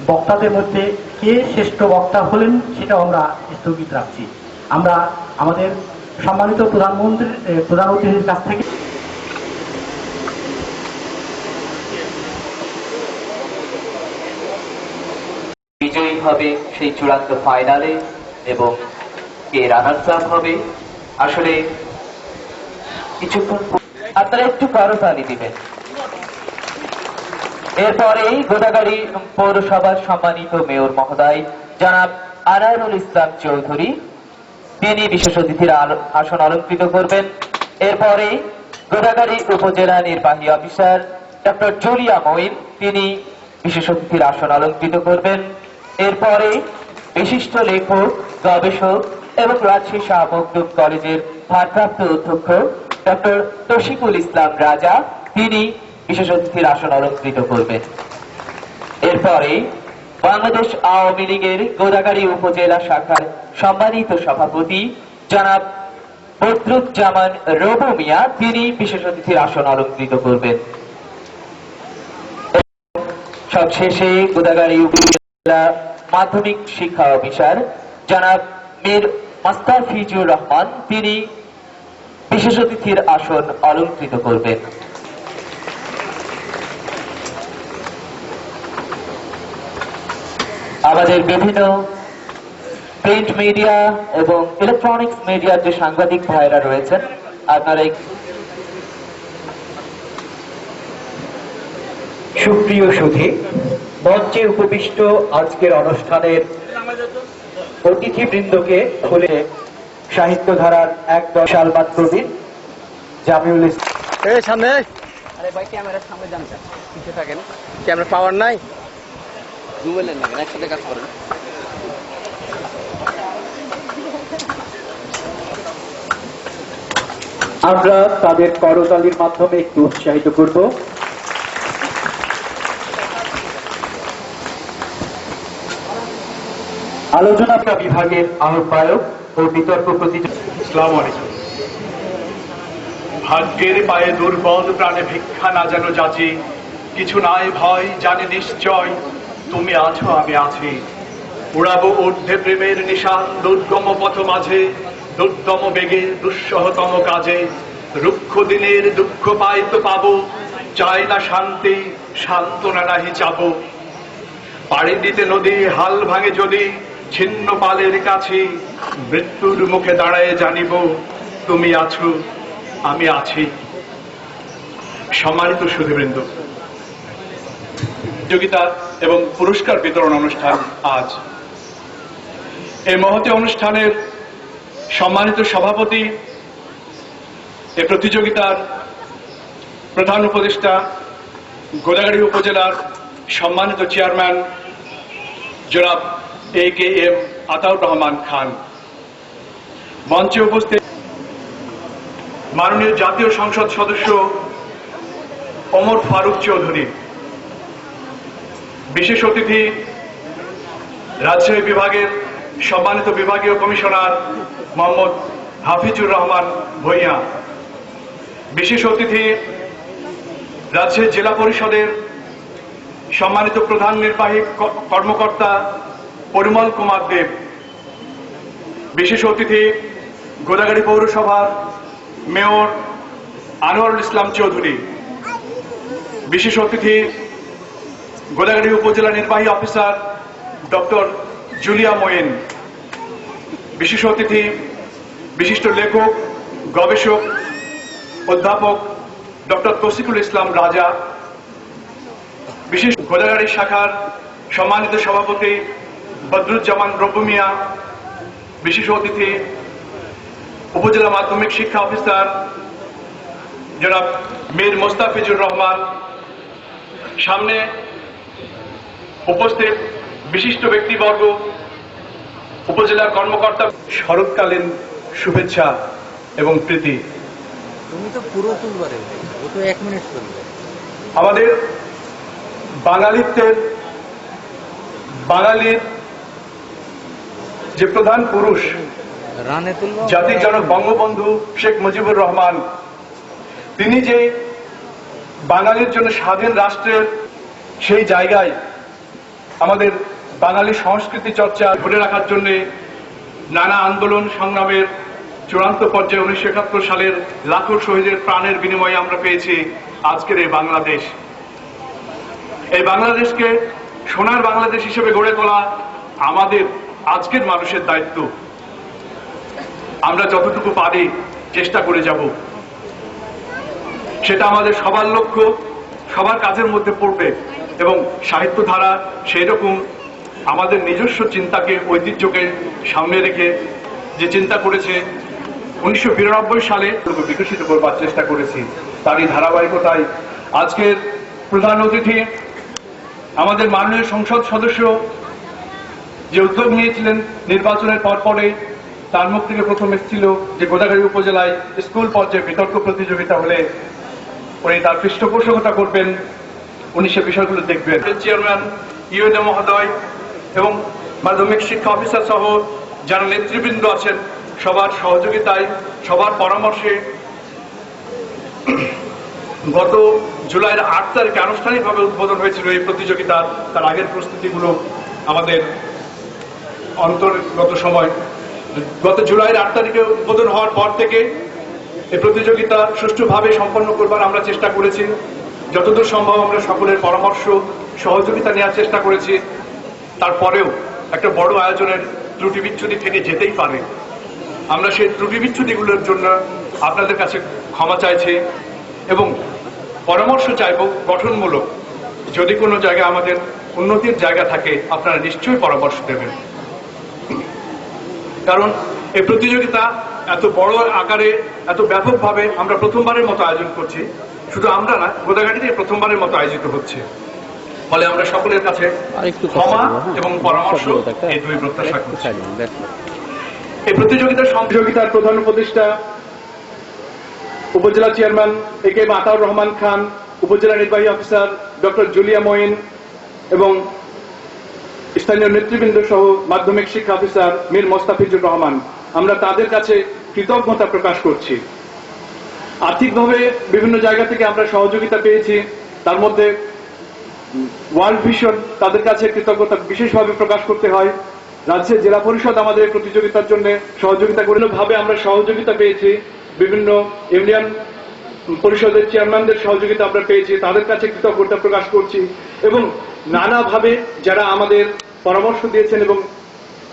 বক্তাদের মধ্যে কে শ্রেষ্ঠ বক্তা হলেন সেটাও আমরা স্থগিত রাখছি। আমরা আমাদের সম্মানিত প্রধান অতিথির কাছ থেকে বিজয়ী হবে সেই চূড়ান্ত ফাইনালে এবং কে রানার্স আপ হবে, আসলে কিছুক্ষণ আপনারা একটু করতালি দিবেন। এরপরেই গোদাগাড়ি পৌরসভার সম্মানিত মেয়র মহোদয় জনাব আনারুল ইসলাম চৌধুরী, তিনি বিশেষ অতিথির আসন অলঙ্কৃত করবেন। এরপরে গোদাগাড়ি উপজেলা নির্বাহী অফিসার ডক্টর জুলিয়া মঈন, তিনি বিশেষ অতিথির আসন অলঙ্কৃত করবেন। এরপরে বিশিষ্ট লেখক, গবেষক এবং রাজশাহী শাহ মখদুম কলেজের ভারপ্রাপ্ত অধ্যক্ষ ডক্টর তৌশিকুল ইসলাম রাজা, তিনি বিশেষ অতিথির আসন অলঙ্কৃত করবেন। এরপরে বাংলাদেশ আওয়ামী লীগের গোদাগাড়ি উপজেলা শাখার সম্মানিত সভাপতি জনাব বদরুজ্জামান রবু মিয়া, তিনি বিশেষ অতিথির আসন অলঙ্কৃত করবেন। সবশেষে গোদাগাড়ি উপজেলা মাধ্যমিক শিক্ষা অফিসার জনাব মীর মাস্তাফিজুর রহমান, তিনি বিশেষ অতিথির আসন অলঙ্কৃত করবেন। আমাদের বিভিন্ন প্রিন্ট মিডিয়া এবং ইলেকট্রনিক্স মিডিয়ার যে সাংবাদিক ভাইরা রয়েছেন, আপনারা সুপ্রিয় সুধী, মঞ্চে উপবিষ্ট আজকের অনুষ্ঠানের অতিথিবৃন্দকে খুলে সাহিত্য ধারার এক দশালবাদ প্রবীণ জামিউল ইসলাম সামনে ক্যামেরার সামনে যান, পিছিয়ে থাকেন, ক্যামেরা পাওয়ার নাই, জুমেলেন না, একসাথে কাজ করেন। আমরা তাদের করতালির মাধ্যমে একটু উৎসাহিত করব। আলোচনা বিভাগের আহ্বায়ক ও বিতর্ক প্রতিযোগী। আসসালামু আলাইকুম। ভাগ্যের পায়ে দুর্বল প্রাণে ভিক্ষা না যেন যাচি, কিছু নাই ভয় জানি নিশ্চয় তুমি আছো আমি আছি। উড়াবো ঊর্ধ্বে প্রেমের নিশান দুর্গম পথ মাঝে, দুর্দম বেগে দুঃসহতম কাজে। রুক্ষ দিনের দুঃখ পাই তো পাবো, চাই না শান্তি সান্ত্বনা নাহি চাবো। পাড়ি দিতে নদী হাল ভাঙে যদি, ছিন্ন পালের কাছে মৃত্যুর মুখে দাঁড়ায় জানিব তুমি আছো আমি আছি। সম্মানিত সুধীবৃন্দ, প্রতিযোগিতা এবং পুরস্কার বিতরণ অনুষ্ঠান আজ। এই মহতী অনুষ্ঠানের সম্মানিত সভাপতি, এই প্রতিযোগিতার প্রধান উপদেষ্টা, গোদাগাড়ি উপজেলার সম্মানিত চেয়ারম্যান জনাব AKM আতাউর রহমান খান, মঞ্চে উপস্থিত মাননীয় জাতীয় সংসদ সদস্য ওমর ফারুক চৌধুরী, বিশেষ অতিথি রাজশাহী বিভাগের সম্মানিত বিভাগীয় কমিশনার মোহাম্মদ হাফিজুর রহমান ভূঁইয়া, বিশেষ অতিথি রাজশাহী জেলা পরিষদের সম্মানিত প্রধান নির্বাহী কর্মকর্তা পরিমল কুমার দেব, বিশেষ অতিথি গোদাগাড়ি পৌরসভার মেয়র আনোয়ারুল ইসলাম চৌধুরী, বিশেষ অতিথি গোদাগাড়ি উপজেলা নির্বাহী অফিসার ডক্টর জুলিয়া মঈন, বিশেষ অতিথি বিশিষ্ট লেখক, গবেষক, অধ্যাপক ডক্টর তৌশিকুল ইসলাম রাজা, বিশেষ গোদাগাড়ি শাখার সম্মানিত সভাপতি বদরুজ্জামান রবু মিয়া, বিশেষ অতিথি উপজেলা মাধ্যমিক শিক্ষা অফিসার জনাব মীর মোস্তাফিজুর রহমান, সামনে উপস্থিত বিশিষ্ট ব্যক্তিবর্গ, উপজেলার কর্মকর্তা, শরৎকালীন শুভেচ্ছা এবং প্রীতি। তুমি তো পুরো তুলবারে, ও তো 1 মিনিট তুলবে। আমাদের বাঙালিত্বের, বাঙালির যে প্রধান পুরুষ, রানে তুলব, জাতির জনক বঙ্গবন্ধু শেখ মুজিবুর রহমান, তিনি যে বাঙালির জন্য স্বাধীন রাষ্ট্রের সেই জায়গায় আমাদের বাঙালি সংস্কৃতি চর্চা ধরে রাখার জন্য নানা আন্দোলন সংগ্রামের চূড়ান্ত পর্যায়ে 1971 সালের লাখো শহীদের প্রাণের বিনিময়ে আমরা পেয়েছি আজকের এই বাংলাদেশ। এই বাংলাদেশকে সোনার বাংলাদেশ হিসেবে গড়ে তোলা আমাদের আজকের মানুষের দায়িত্ব। আমরা যতটুকু পারি চেষ্টা করে যাব, সেটা আমাদের সবার লক্ষ্য, সবার কাজের মধ্যে পড়বে। এবং সাহিত্য ধারা সেই রকম আমাদের নিজস্ব চিন্তাকে, ঐতিহ্যকে সামনে রেখে যে চিন্তা করেছে 1992 সালে বিকশিত করবার চেষ্টা করেছি। তারই ধারাবাহিকতায় আজকের প্রধান অতিথি আমাদের মাননীয় সংসদ সদস্য যে উদ্যোগ নিয়েছিলেন নির্বাচনের পরে, তার মুখ থেকে প্রথম এসেছিল যে গোদাগাড়ী উপজেলায় স্কুল পর্যায়ে বিতর্ক প্রতিযোগিতা হলে উনি তার পৃষ্ঠপোষকতা করবেন, উনি সে বিষয়গুলো দেখবেন। চেয়ারম্যান ইউএনএ মহোদয় এবং মাধ্যমিক শিক্ষা অফিসার সহ যারা নেতৃবৃন্দ আছেন, সবার সহযোগিতায়, সবার পরামর্শে গত জুলাইয়ের 8 তারিখে আনুষ্ঠানিকভাবে উদ্বোধন হয়েছিল এই প্রতিযোগিতা। তার আগের প্রস্তুতিগুলো আমাদের অন্তর্গত সময়, গত জুলাইয়ের 8 তারিখে উদ্বোধন হওয়ার পর থেকে এই প্রতিযোগিতা সুষ্ঠুভাবে সম্পন্ন করবার আমরা চেষ্টা করেছি। যতদূর সম্ভব আমরা সকলের পরামর্শ, সহযোগিতা নেওয়ার চেষ্টা করেছি। তারপরেও একটা বড় আয়োজনের ত্রুটি বিচ্ছুতি থেকে যেতেই পারে। আমরা সেই ত্রুটি বিচ্ছুতিগুলোর জন্য আপনাদের কাছে ক্ষমা চাইছি এবং পরামর্শ চাইব গঠনমূলক। যদি কোনো জায়গায় আমাদের উন্নতির জায়গা থাকে, আপনারা নিশ্চয়ই পরামর্শ দেবেন। কারণ এই প্রতিযোগিতা এত বড় আকারে, এত ব্যাপকভাবে আমরা প্রথমবারের মতো আয়োজন করছি। শুধু আমরা না, গোদাগাড়িতে প্রথমবারের মতো আয়োজিত হচ্ছে। ফলে আমরা সকলের কাছে ক্ষমা এবং পরামর্শ এই দুই প্রত্যাশা করছি। এই প্রতিযোগিতার প্রধান উপদেষ্টা উপজেলা চেয়ারম্যান একে আতাউর রহমান খান, উপজেলা নির্বাহী অফিসার ডক্টর জুলিয়া মঈন এবং স্থানীয় নেতৃবৃন্দ সহ মাধ্যমিক শিক্ষা অফিসার মীর মোস্তাফিজুর রহমান, আমরা তাদের কাছে কৃতজ্ঞতা প্রকাশ করছি। আর্থিকভাবে বিভিন্ন জায়গা থেকে আমরা সহযোগিতা পেয়েছি, তার মধ্যে ওয়ার্ল্ড ভিশন, তাদের কাছে কৃতজ্ঞতা বিশেষভাবে প্রকাশ করতে হয়। রাজ্যের জেলা পরিষদ আমাদের প্রতিযোগিতার জন্য সহযোগিতা করে ভাবে আমরা সহযোগিতা পেয়েছি। বিভিন্ন ইউনিয়ন পরিষদের চেয়ারম্যানদের সহযোগিতা আমরা পেয়েছি, তাদের কাছে কৃতজ্ঞতা প্রকাশ করছি। এবং নানাভাবে যারা আমাদের পরামর্শ দিয়েছেন এবং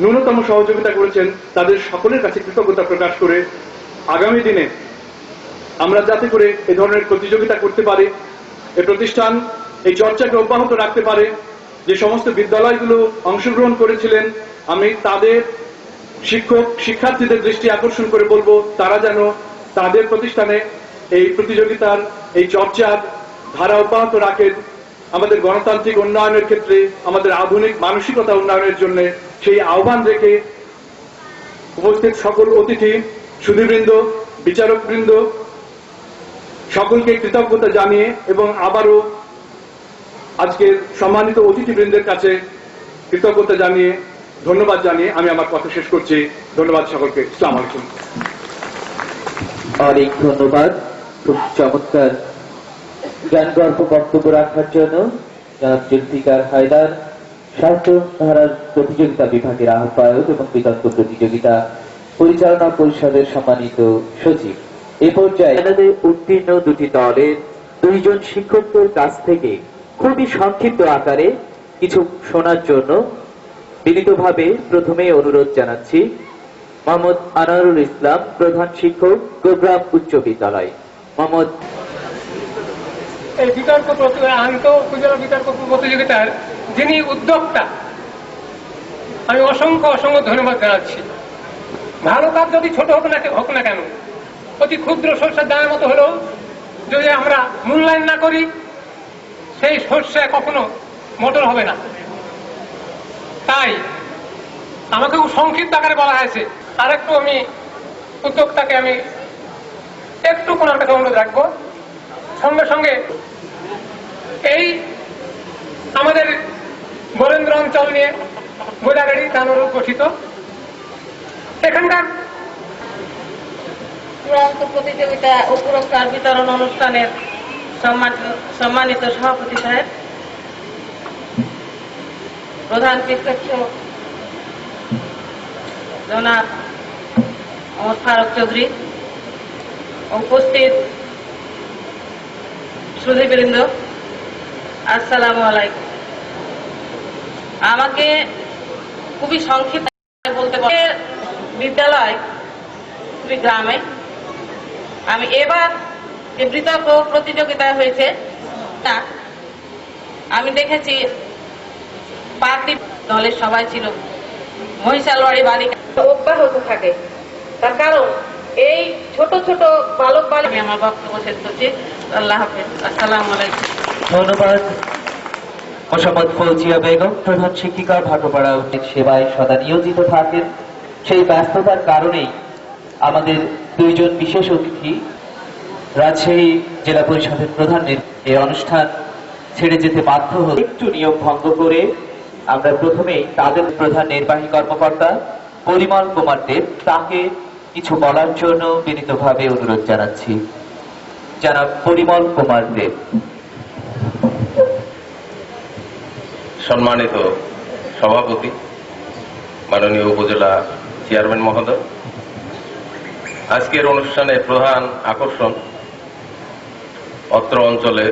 ন্যূনতম সহযোগিতা করেছেন, তাদের সকলের কাছে কৃতজ্ঞতা প্রকাশ করে আগামী দিনে আমরা যাতে করে এ ধরনের প্রতিযোগিতা করতে পারি, এই প্রতিষ্ঠান এই চর্চাকে অব্যাহত রাখতে পারে। যে সমস্ত বিদ্যালয়গুলো অংশগ্রহণ করেছিলেন, আমি তাদের শিক্ষক শিক্ষার্থীদের দৃষ্টি আকর্ষণ করে বলবো, তারা যেন তাদের প্রতিষ্ঠানে এই প্রতিযোগিতার, এই চর্চার ধারা অব্যাহত রাখেন। আমাদের গণতান্ত্রিক উন্নয়নের ক্ষেত্রে, আমাদের আধুনিক মানসিকতা উন্নয়নের জন্য সেই আহ্বান রেখে উপস্থিত সকল অতিথি, সুধীবৃন্দ, বিচারকবৃন্দ সকলকে কৃতজ্ঞতা জানিয়ে এবং আবারও আজকের সম্মানিত অতিথিবৃন্দের কাছে কৃতজ্ঞতা জানিয়ে, ধন্যবাদ জানিয়ে আমি আমার কথা শেষ করছি। ধন্যবাদ সকলকে। আসসালামু আলাইকুম। অনেক ধন্যবাদ খুব চমৎকার জ্ঞানগর্ভ বক্তব্য রাখার জন্য জনাব জুলফিকার হায়দার, সাহিত্য ধারার প্রতিযোগিতা বিভাগের আহ্বায়ক এবং বিতর্ক প্রতিযোগিতা পরিচালনা পরিষদের সম্মানিত সচিব। এ পর্যায়ে উত্তীর্ণ দুটি দলের দুইজন শিক্ষকদের কাছ থেকে খুবই সংক্ষিপ্ত আকারে কিছু শোনার জন্য বিনীতভাবে প্রথমে অনুরোধ জানাচ্ছি মোহাম্মদ আনোয়ারুল ইসলাম, প্রধান শিক্ষক, গোগ্রাম উচ্চ বিদ্যালয়। মোহাম্মদ এই বিতর্ক উপজেলা বিতর্ক প্রতিযোগিতার যিনি উদ্যোক্তা, আমি অসংখ্য ধন্যবাদ জানাচ্ছি। ভালো কাজ যদি ছোট হোক না কেন, অতি ক্ষুদ্র শস্যের দামের মতো হলেও যদি আমরা মূল্যায়ন না করি, সেই শস্যে কখনো মোটর হবে না। তাই আমাকে সংক্ষিপ্ত আকারে বলা হয়েছে। আর একটু আমি উদ্যোক্তাকে আমি একটু কোনার কাছে অনুরোধ রাখবো, সঙ্গে সঙ্গে এই আমাদের বরেন্দ্র অঞ্চল নিয়ে গোদাগাড়ি তানোর গঠিত এখানকার চূড়ান্ত প্রতিযোগিতা ও পুরস্কার বিতরণ অনুষ্ঠানের সম্মানিত সভাপতি সাহেব, প্রধান শিক্ষক জনাব মোহাম্মদ ফারুক চৌধুরী, উপস্থিত সুধীবৃন্দ, আসসালামু আলাইকুম। আমাকে খুবই সংক্ষিপ্ত বলতে বিদ্যালয় গ্রামে আমি এবার যে বিতর্ক প্রতিযোগিতা হয়েছে তা আমি দেখেছি পার্টি দলের সবাই ছিল মহিষালবাড়ি বালিকা অব্যাহত থাকে। তার কারণ এই ছোট ছোট বালক বালিকা। আমি আমার বক্তব্য শেষ করছি। আল্লাহ হাফেজ, আসসালামু আলাইকুম। ধন্যবাদ মোসাম্মদ ফৌজিয়া বেগম। প্রধান শিক্ষিকা ভাটপাড়া উদ্যোগ সেবায় সদা নিয়োজিত থাকেন। সেই ব্যস্ততার কারণেই আমাদের দুইজন বিশেষ অতিথি রাজশাহী জেলা পরিষদের প্রধানের এই অনুষ্ঠান ছেড়ে যেতে বাধ্য হল। একটু নিয়ম ভঙ্গ করে আমরা প্রথমেই তাদের প্রধান নির্বাহী কর্মকর্তা পরিমল কুমার দেব, তাকে কিছু বলার জন্য বিনীতভাবে অনুরোধ জানাচ্ছি। যারা পরিমল কুমার দেব। সম্মানিত সভাপতি, মাননীয় উপজেলা চেয়ারম্যান মহোদয়, আজকের অনুষ্ঠানের প্রধান আকর্ষণ অত্র অঞ্চলের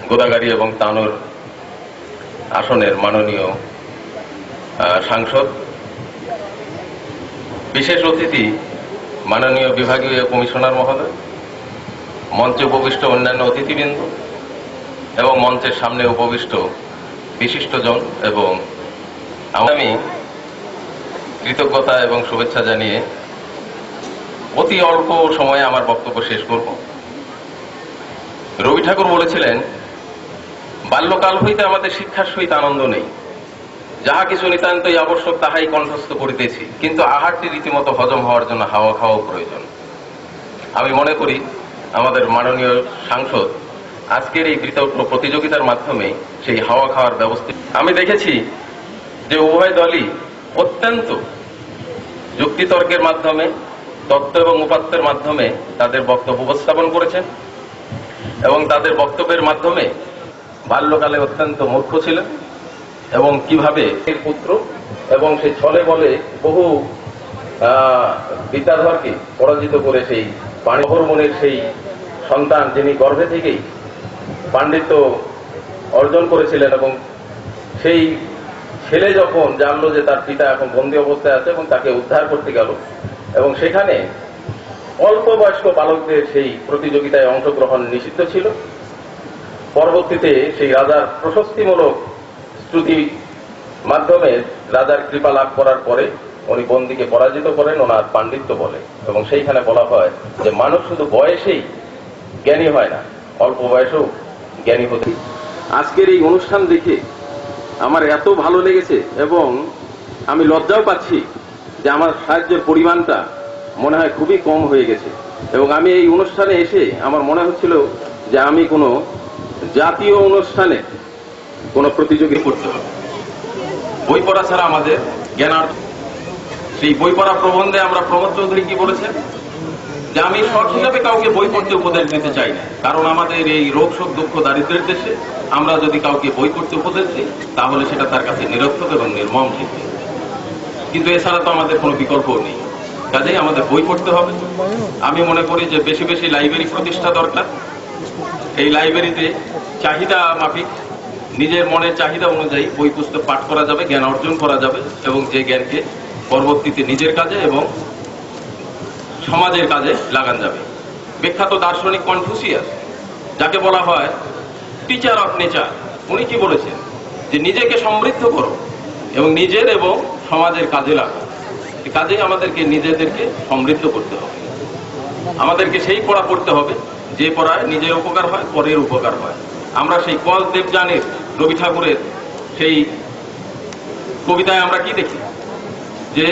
গোদাগাড়ি এবং তানোর আসনের মাননীয় সাংসদ, বিশেষ অতিথি মাননীয় বিভাগীয় কমিশনার মহোদয়, মঞ্চে উপবিষ্ট অন্যান্য অতিথিবৃন্দ এবং মঞ্চের সামনে উপবিষ্ট বিশিষ্টজন, এবং আমি কৃতজ্ঞতা এবং শুভেচ্ছা জানিয়ে অতি অল্প সময়ে আমার বক্তব্য শেষ করব। রবি ঠাকুর বলেছিলেন, বাল্যকাল হইতে আমাদের শিক্ষার সহিত আনন্দ নেই, যাহা কিছু নিতান্তই আবশ্যক তাহাই কণ্ঠস্থ করিতেছি, কিন্তু আহারটি রীতিমতো হজম হওয়ার জন্য হাওয়া খাওয়াও প্রয়োজন। আমি মনে করি আমাদের মাননীয় সাংসদ আজকের এই বিতর্ক প্রতিযোগিতার মাধ্যমে সেই হাওয়া খাওয়ার ব্যবস্থা। আমি দেখেছি যে উভয় দলই অত্যন্ত যুক্তিতর্কের মাধ্যমে, তত্ত্ব এবং উপাত্তের মাধ্যমে তাদের বক্তব্য উপস্থাপন করেছেন, এবং তাদের বক্তব্যের মাধ্যমে বাল্যকালে অত্যন্ত মূর্খ ছিলেন এবং কিভাবে পুত্র এবং সেই ছলে বলে বহু বিদ্যাধরকে পরাজিত করে সেই পাণিহরমণের সেই সন্তান, যিনি গর্ভে থেকেই পাণ্ডিত্য অর্জন করেছিলেন, এবং সেই ছেলে যখন জানলো যে তার পিতা এখন বন্দী অবস্থায় আছে এবং তাকে উদ্ধার করতে গেল, এবং সেখানে অল্প বয়স্ক বালকদের সেই প্রতিযোগিতায় অংশগ্রহণ নিষিদ্ধ ছিল। পরবর্তীতে সেই রাজার প্রশস্তিমূলক স্তুতি মাধ্যমে রাজার কৃপা লাভ করার পরে উনি বন্দীকে পরাজিত করেন ওনার পাণ্ডিত্য বলে, এবং সেইখানে বলা হয় যে মানুষ শুধু বয়সেই জ্ঞানী হয় না, অল্প বয়সেও জ্ঞানী হতে। আজকের এই অনুষ্ঠান দেখে আমার এত ভালো লেগেছে এবং আমি লজ্জাও পাচ্ছি যে আমার সাহায্যের পরিমাণটা মনে হয় খুবই কম হয়ে গেছে, এবং আমি এই অনুষ্ঠানে এসে আমার মনে হচ্ছিল যে আমি কোনো জাতীয় অনুষ্ঠানে কোনো প্রতিযোগিতা করতে হবে। বই পড়া ছাড়া আমাদের জ্ঞানার্জন। সেই বই পড়া প্রবন্ধে আমরা প্রমোদ চৌধুরী কি বলেছেন, যে আমি শখ হিসাবে কাউকে বই পড়তে উপদেশ দিতে চাই না, কারণ আমাদের এই রোগ শোক দুঃখ দারিদ্রের দেশে আমরা যদি কাউকে বই পড়তে উপদেশ দিই তাহলে সেটা তার কাছে নিরর্থক এবং নির্মম শিখবে, কিন্তু এছাড়া তো আমাদের কোনো বিকল্প নেই। কাজেই আমাদের বই পড়তে হবে। আমি মনে করি যে বেশি বেশি লাইব্রেরি প্রতিষ্ঠা দরকার। এই লাইব্রেরিতে চাহিদা মাফিক নিজের মনের চাহিদা অনুযায়ী বই পুস্তক পাঠ করা যাবে, জ্ঞান অর্জন করা যাবে, এবং যে জ্ঞানকে পরবর্তীতে নিজের কাজে এবং সমাজের কাজে লাগান যাবে। বিখ্যাত দার্শনিক কনফুসিয়াস, যাকে বলা হয় টিচার অফ নেচার, উনি কি বলেছেন, যে নিজেকে সমৃদ্ধ করো এবং নিজের এবং সমাজের কাজে লাগাও। কাজেই আমাদেরকে নিজেদেরকে সমৃদ্ধ করতে হবে। আমাদেরকে সেই পড়া পড়তে হবে যে পড়ায় নিজের উপকার হয়, পরের উপকার হয়। আমরা সেই কল দেবযানীর, রবি ঠাকুরের সেই কবিতায় আমরা কি দেখি যে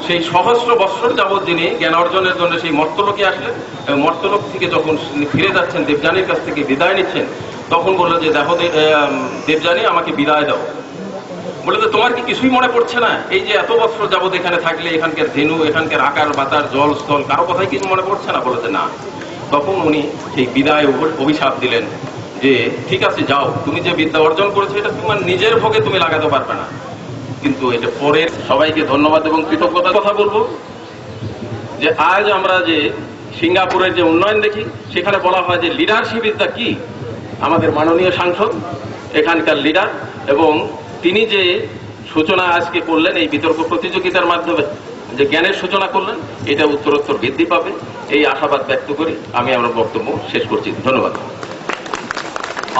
সেই সহস্র বৎসর যাবৎ যিনি জ্ঞান অর্জনের জন্য সেই মর্তলোকে আসলেন এবং মর্তলোক থেকে যখন ফিরে যাচ্ছেন, দেবযানীর কাছ থেকে বিদায় নিচ্ছেন, তখন বললো যে দেখো দেবযানী, আমাকে বিদায় দাও। বলে তো তোমার কি কিছুই মনে পড়ছে না? এই যে এত বছর যাবৎ এখানে থাকলে, এখানকার ধেনু, এখানকার আকার বাতার, জল স্থল, কারো কথাই কিছু মনে পড়ছে না? বলে যে না। তখন উনি সেই বিদায় অভিশাপ দিলেন যে ঠিক আছে, যাও, তুমি যে বিদ্যা অর্জন করেছো এটা তোমার নিজের ভোগে তুমি লাগাতে পারবে না, কিন্তু এটা পরের। সবাইকে ধন্যবাদ এবং কৃতজ্ঞতার কথা বলবো যে আজ আমরা যে সিঙ্গাপুরের যে উন্নয়ন দেখি, সেখানে বলা হয় যে লিডারশিপ ইজ দ্য কি। আমাদের মাননীয় সাংসদ এখানকার লিডার, এবং তিনি যে সূচনা আজকে করলেন এই বিতর্ক প্রতিযোগিতার মাধ্যমে, যে জ্ঞানের সূচনা করলেন, এটা উত্তরোত্তর বৃদ্ধি পাবে এই আশাবাদ ব্যক্ত করি আমি আমার বক্তব্য শেষ করছি। ধন্যবাদ।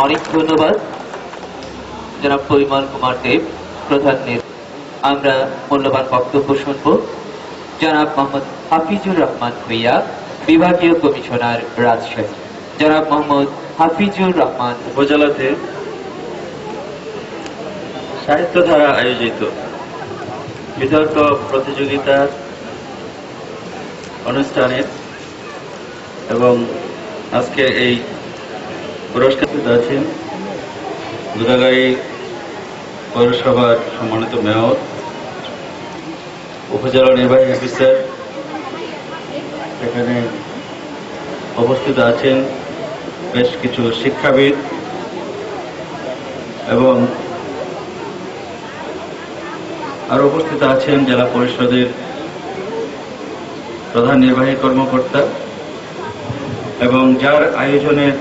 অনেক ধন্যবাদ জনাব পরিমল কুমার দেব, প্রধান নেতা। আমরা মূল্যবান বক্তব্য শুনব জনাব মোহাম্মদ হাফিজুর রহমান ভূঁইয়া, বিভাগীয় কমিশনার, রাজশাহী। জনাব মোহাম্মদ হাফিজুর রহমান। উপজেলাতে সাহিত্য ধারা আয়োজিত বিতর্ক প্রতিযোগিতার অনুষ্ঠানে এবং আজকে এই পুরস্কার আছেন দুধাগাড়ী পৌরসভার সম্মানিত মেয়র, উপজেলা নির্বাহী অফিসার, এখানে উপস্থিত আছেন বেশ কিছু শিক্ষাবিদ এবং আরো উপস্থিত আছেন জেলা পরিষদের প্রধান নির্বাহী কর্মকর্তা, এবং যার আয়োজনের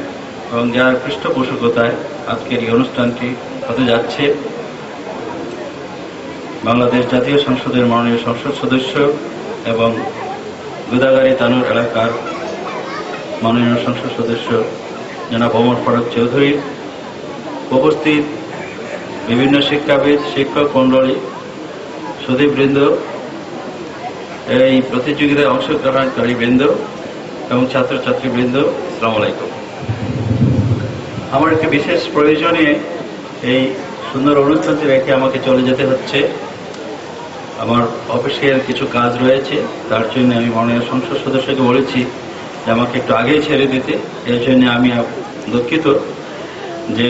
এবং যার পৃষ্ঠপোষকতায় আজকের এই অনুষ্ঠানটি হতে যাচ্ছে বাংলাদেশ জাতীয় সংসদের মাননীয় সংসদ সদস্য এবং দুধাগাড়ী তানোর এলাকার মাননীয় সংসদ সদস্য জনাব ওমর ফারুক চৌধুরী, উপস্থিত বিভিন্ন শিক্ষাবিদ, শিক্ষক মন্ডলী, সুধীবৃন্দ, এই প্রতিযোগিতায় অংশগ্রহণকারী বৃন্দ এবং ছাত্রছাত্রীবৃন্দ, আসসালামু আলাইকুম। আমার একটি বিশেষ প্রয়োজনে এই সুন্দর অনুষ্ঠানটি রেখে আমাকে চলে যেতে হচ্ছে। আমার অফিসের কিছু কাজ রয়েছে, তার জন্য আমি মাননীয় সংসদ সদস্যকে বলেছি যে আমাকে একটু আগেই ছেড়ে দিতে। এর জন্য আমি দুঃখিত যে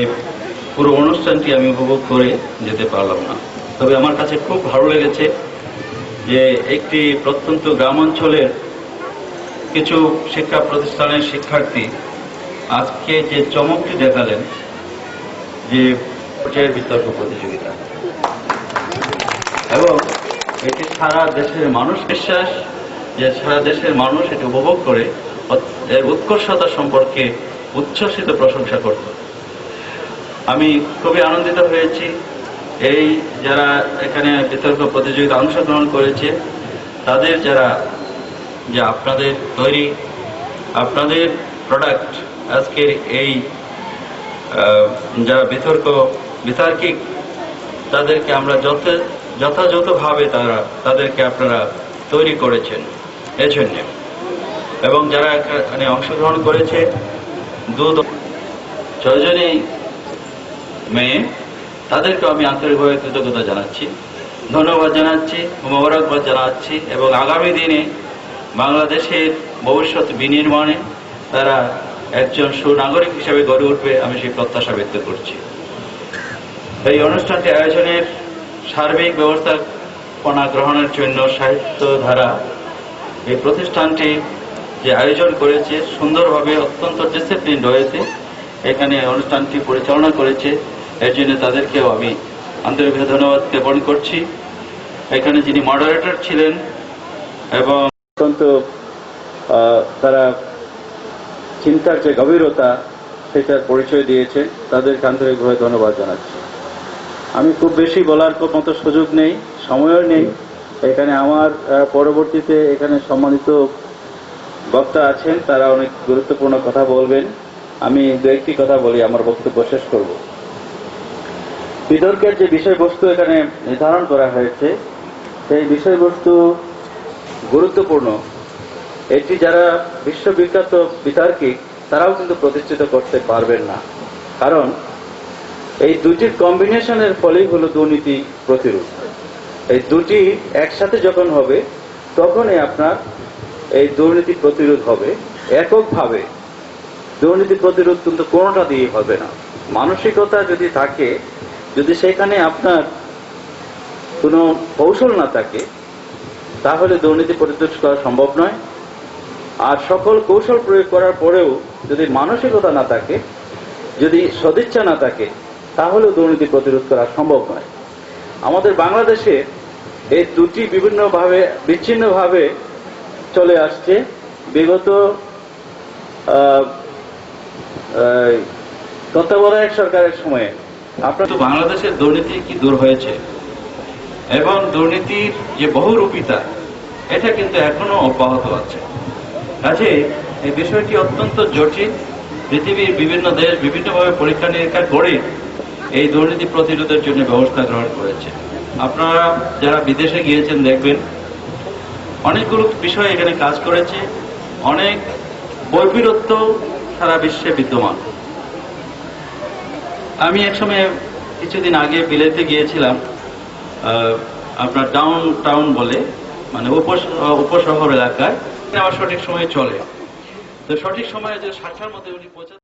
পুরো অনুষ্ঠানটি আমি উপভোগ করে যেতে পারলাম না। তবে আমার কাছে খুব ভালো লেগেছে যে একটি প্রত্যন্ত গ্রামাঞ্চলের কিছু শিক্ষা প্রতিষ্ঠানের শিক্ষার্থী আজকে যে চমকটি দেখালেন, যে পর্যায়ের বিতর্ক প্রতিযোগিতা, এবং এটি সারা দেশের মানুষ বিশ্বাস যে সারা দেশের মানুষ এটি উপভোগ করে এর উৎকর্ষতা সম্পর্কে উচ্ছ্বসিত প্রশংসা করত। আমি খুবই আনন্দিত হয়েছি। এই যারা এখানে বিতর্ক প্রতিযোগিতা অংশগ্রহণ করেছে তাদের যারা যে আপনাদের তৈরি, আপনাদের প্রোডাক্ট, আজকের এই যারা বিতার্কিক, তাদেরকে আমরা যথাযথভাবে তাদেরকে আপনারা তৈরি করেছেন এজন্য, এবং যারা এখানে অংশগ্রহণ করেছে 6 জনই মেয়ে, তাদেরকে আমি আন্তরিকভাবে কৃতজ্ঞতা জানাচ্ছি, ধন্যবাদ জানাচ্ছি, মোবারকবাদ জানাচ্ছি, এবং আগামী দিনে বাংলাদেশের ভবিষ্যৎ বিনির্মাণে তারা একজন সুনাগরিক হিসেবে গড়ে উঠবে, আমি সেই প্রত্যাশা ব্যক্ত করছি। এই অনুষ্ঠানটি আয়োজনের সার্বিক ব্যবস্থাপনা গ্রহণের জন্য সাহিত্য ধারা এই প্রতিষ্ঠানটি যে আয়োজন করেছে, সুন্দরভাবে অত্যন্ত ডিসিপ্লিন রয়েছে এখানে অনুষ্ঠানটি পরিচালনা করেছে, এর জন্য তাদেরকেও আমি আন্তরিকভাবে ধন্যবাদ জ্ঞাপন করছি। এখানে যিনি মডারেটর ছিলেন এবং অত্যন্ত তারা চিন্তার যে গভীরতা সেটার পরিচয় দিয়েছে, তাদেরকে আন্তরিকভাবে ধন্যবাদ জানাচ্ছি। আমি খুব বেশি বলার মতো সুযোগ নেই, সময়ও নেই। এখানে আমার পরবর্তীতে এখানে সম্মানিত বক্তা আছেন, তারা অনেক গুরুত্বপূর্ণ কথা বলবেন। আমি দু একটি কথা বলি, আমার বক্তব্য শেষ করব। বিতর্কের যে বিষয়বস্তু এখানে নির্ধারণ করা হয়েছে, সেই বিষয়বস্তু গুরুত্বপূর্ণ, এটি যারা বিশ্ববিখ্যাত বিতার্কিক তারাও কিন্তু প্রতিষ্ঠিত করতে পারবেন না, কারণ এই দুটির কম্বিনেশনের ফলেই হলো দুর্নীতি প্রতিরোধ। এই দুটি একসাথে যখন হবে তখনই আপনার এই দুর্নীতি প্রতিরোধ হবে। এককভাবে দুর্নীতি প্রতিরোধ কিন্তু কোনোটা দিয়ে হবে না। মানসিকতা যদি থাকে, যদি সেখানে আপনার কোনো কৌশল না থাকে, তাহলে দুর্নীতি প্রতিরোধ করা সম্ভব নয়। আর সকল কৌশল প্রয়োগ করার পরেও যদি মানসিকতা না থাকে, যদি সদিচ্ছা না থাকে, তাহলেও দুর্নীতি প্রতিরোধ করা সম্ভব নয়। আমাদের বাংলাদেশে এই দুটি বিভিন্নভাবে বিচ্ছিন্নভাবে চলে আসছে। বিগত তত্ত্বাবধায়ক সরকারের সময়ে আপনার তো বাংলাদেশের দুর্নীতি কি দূর হয়েছে এবং দুর্নীতির যে বহুরূপিতা এটা কিন্তু এখনো অব্যাহত আছে। কাজে এই বিষয়টি অত্যন্ত জটিল। পৃথিবীর বিভিন্ন দেশ বিভিন্নভাবে পরীক্ষা নিরীক্ষা করে এই দুর্নীতি প্রতিরোধের জন্য ব্যবস্থা গ্রহণ করেছে। আপনারা যারা বিদেশে গিয়েছেন দেখবেন অনেকগুলো বিষয় এখানে কাজ করেছে, অনেক বৈপরীত্য সারা বিশ্বে বিদ্যমান। আমি একসময় কিছুদিন আগে বিলেতে গিয়েছিলাম, আপনার ডাউন টাউন বলে, মানে উপশহর এলাকায়। আমার সঠিক সময়ে চলে, তো সঠিক সময়ে যে 7টার মধ্যে উনি পৌঁছাতে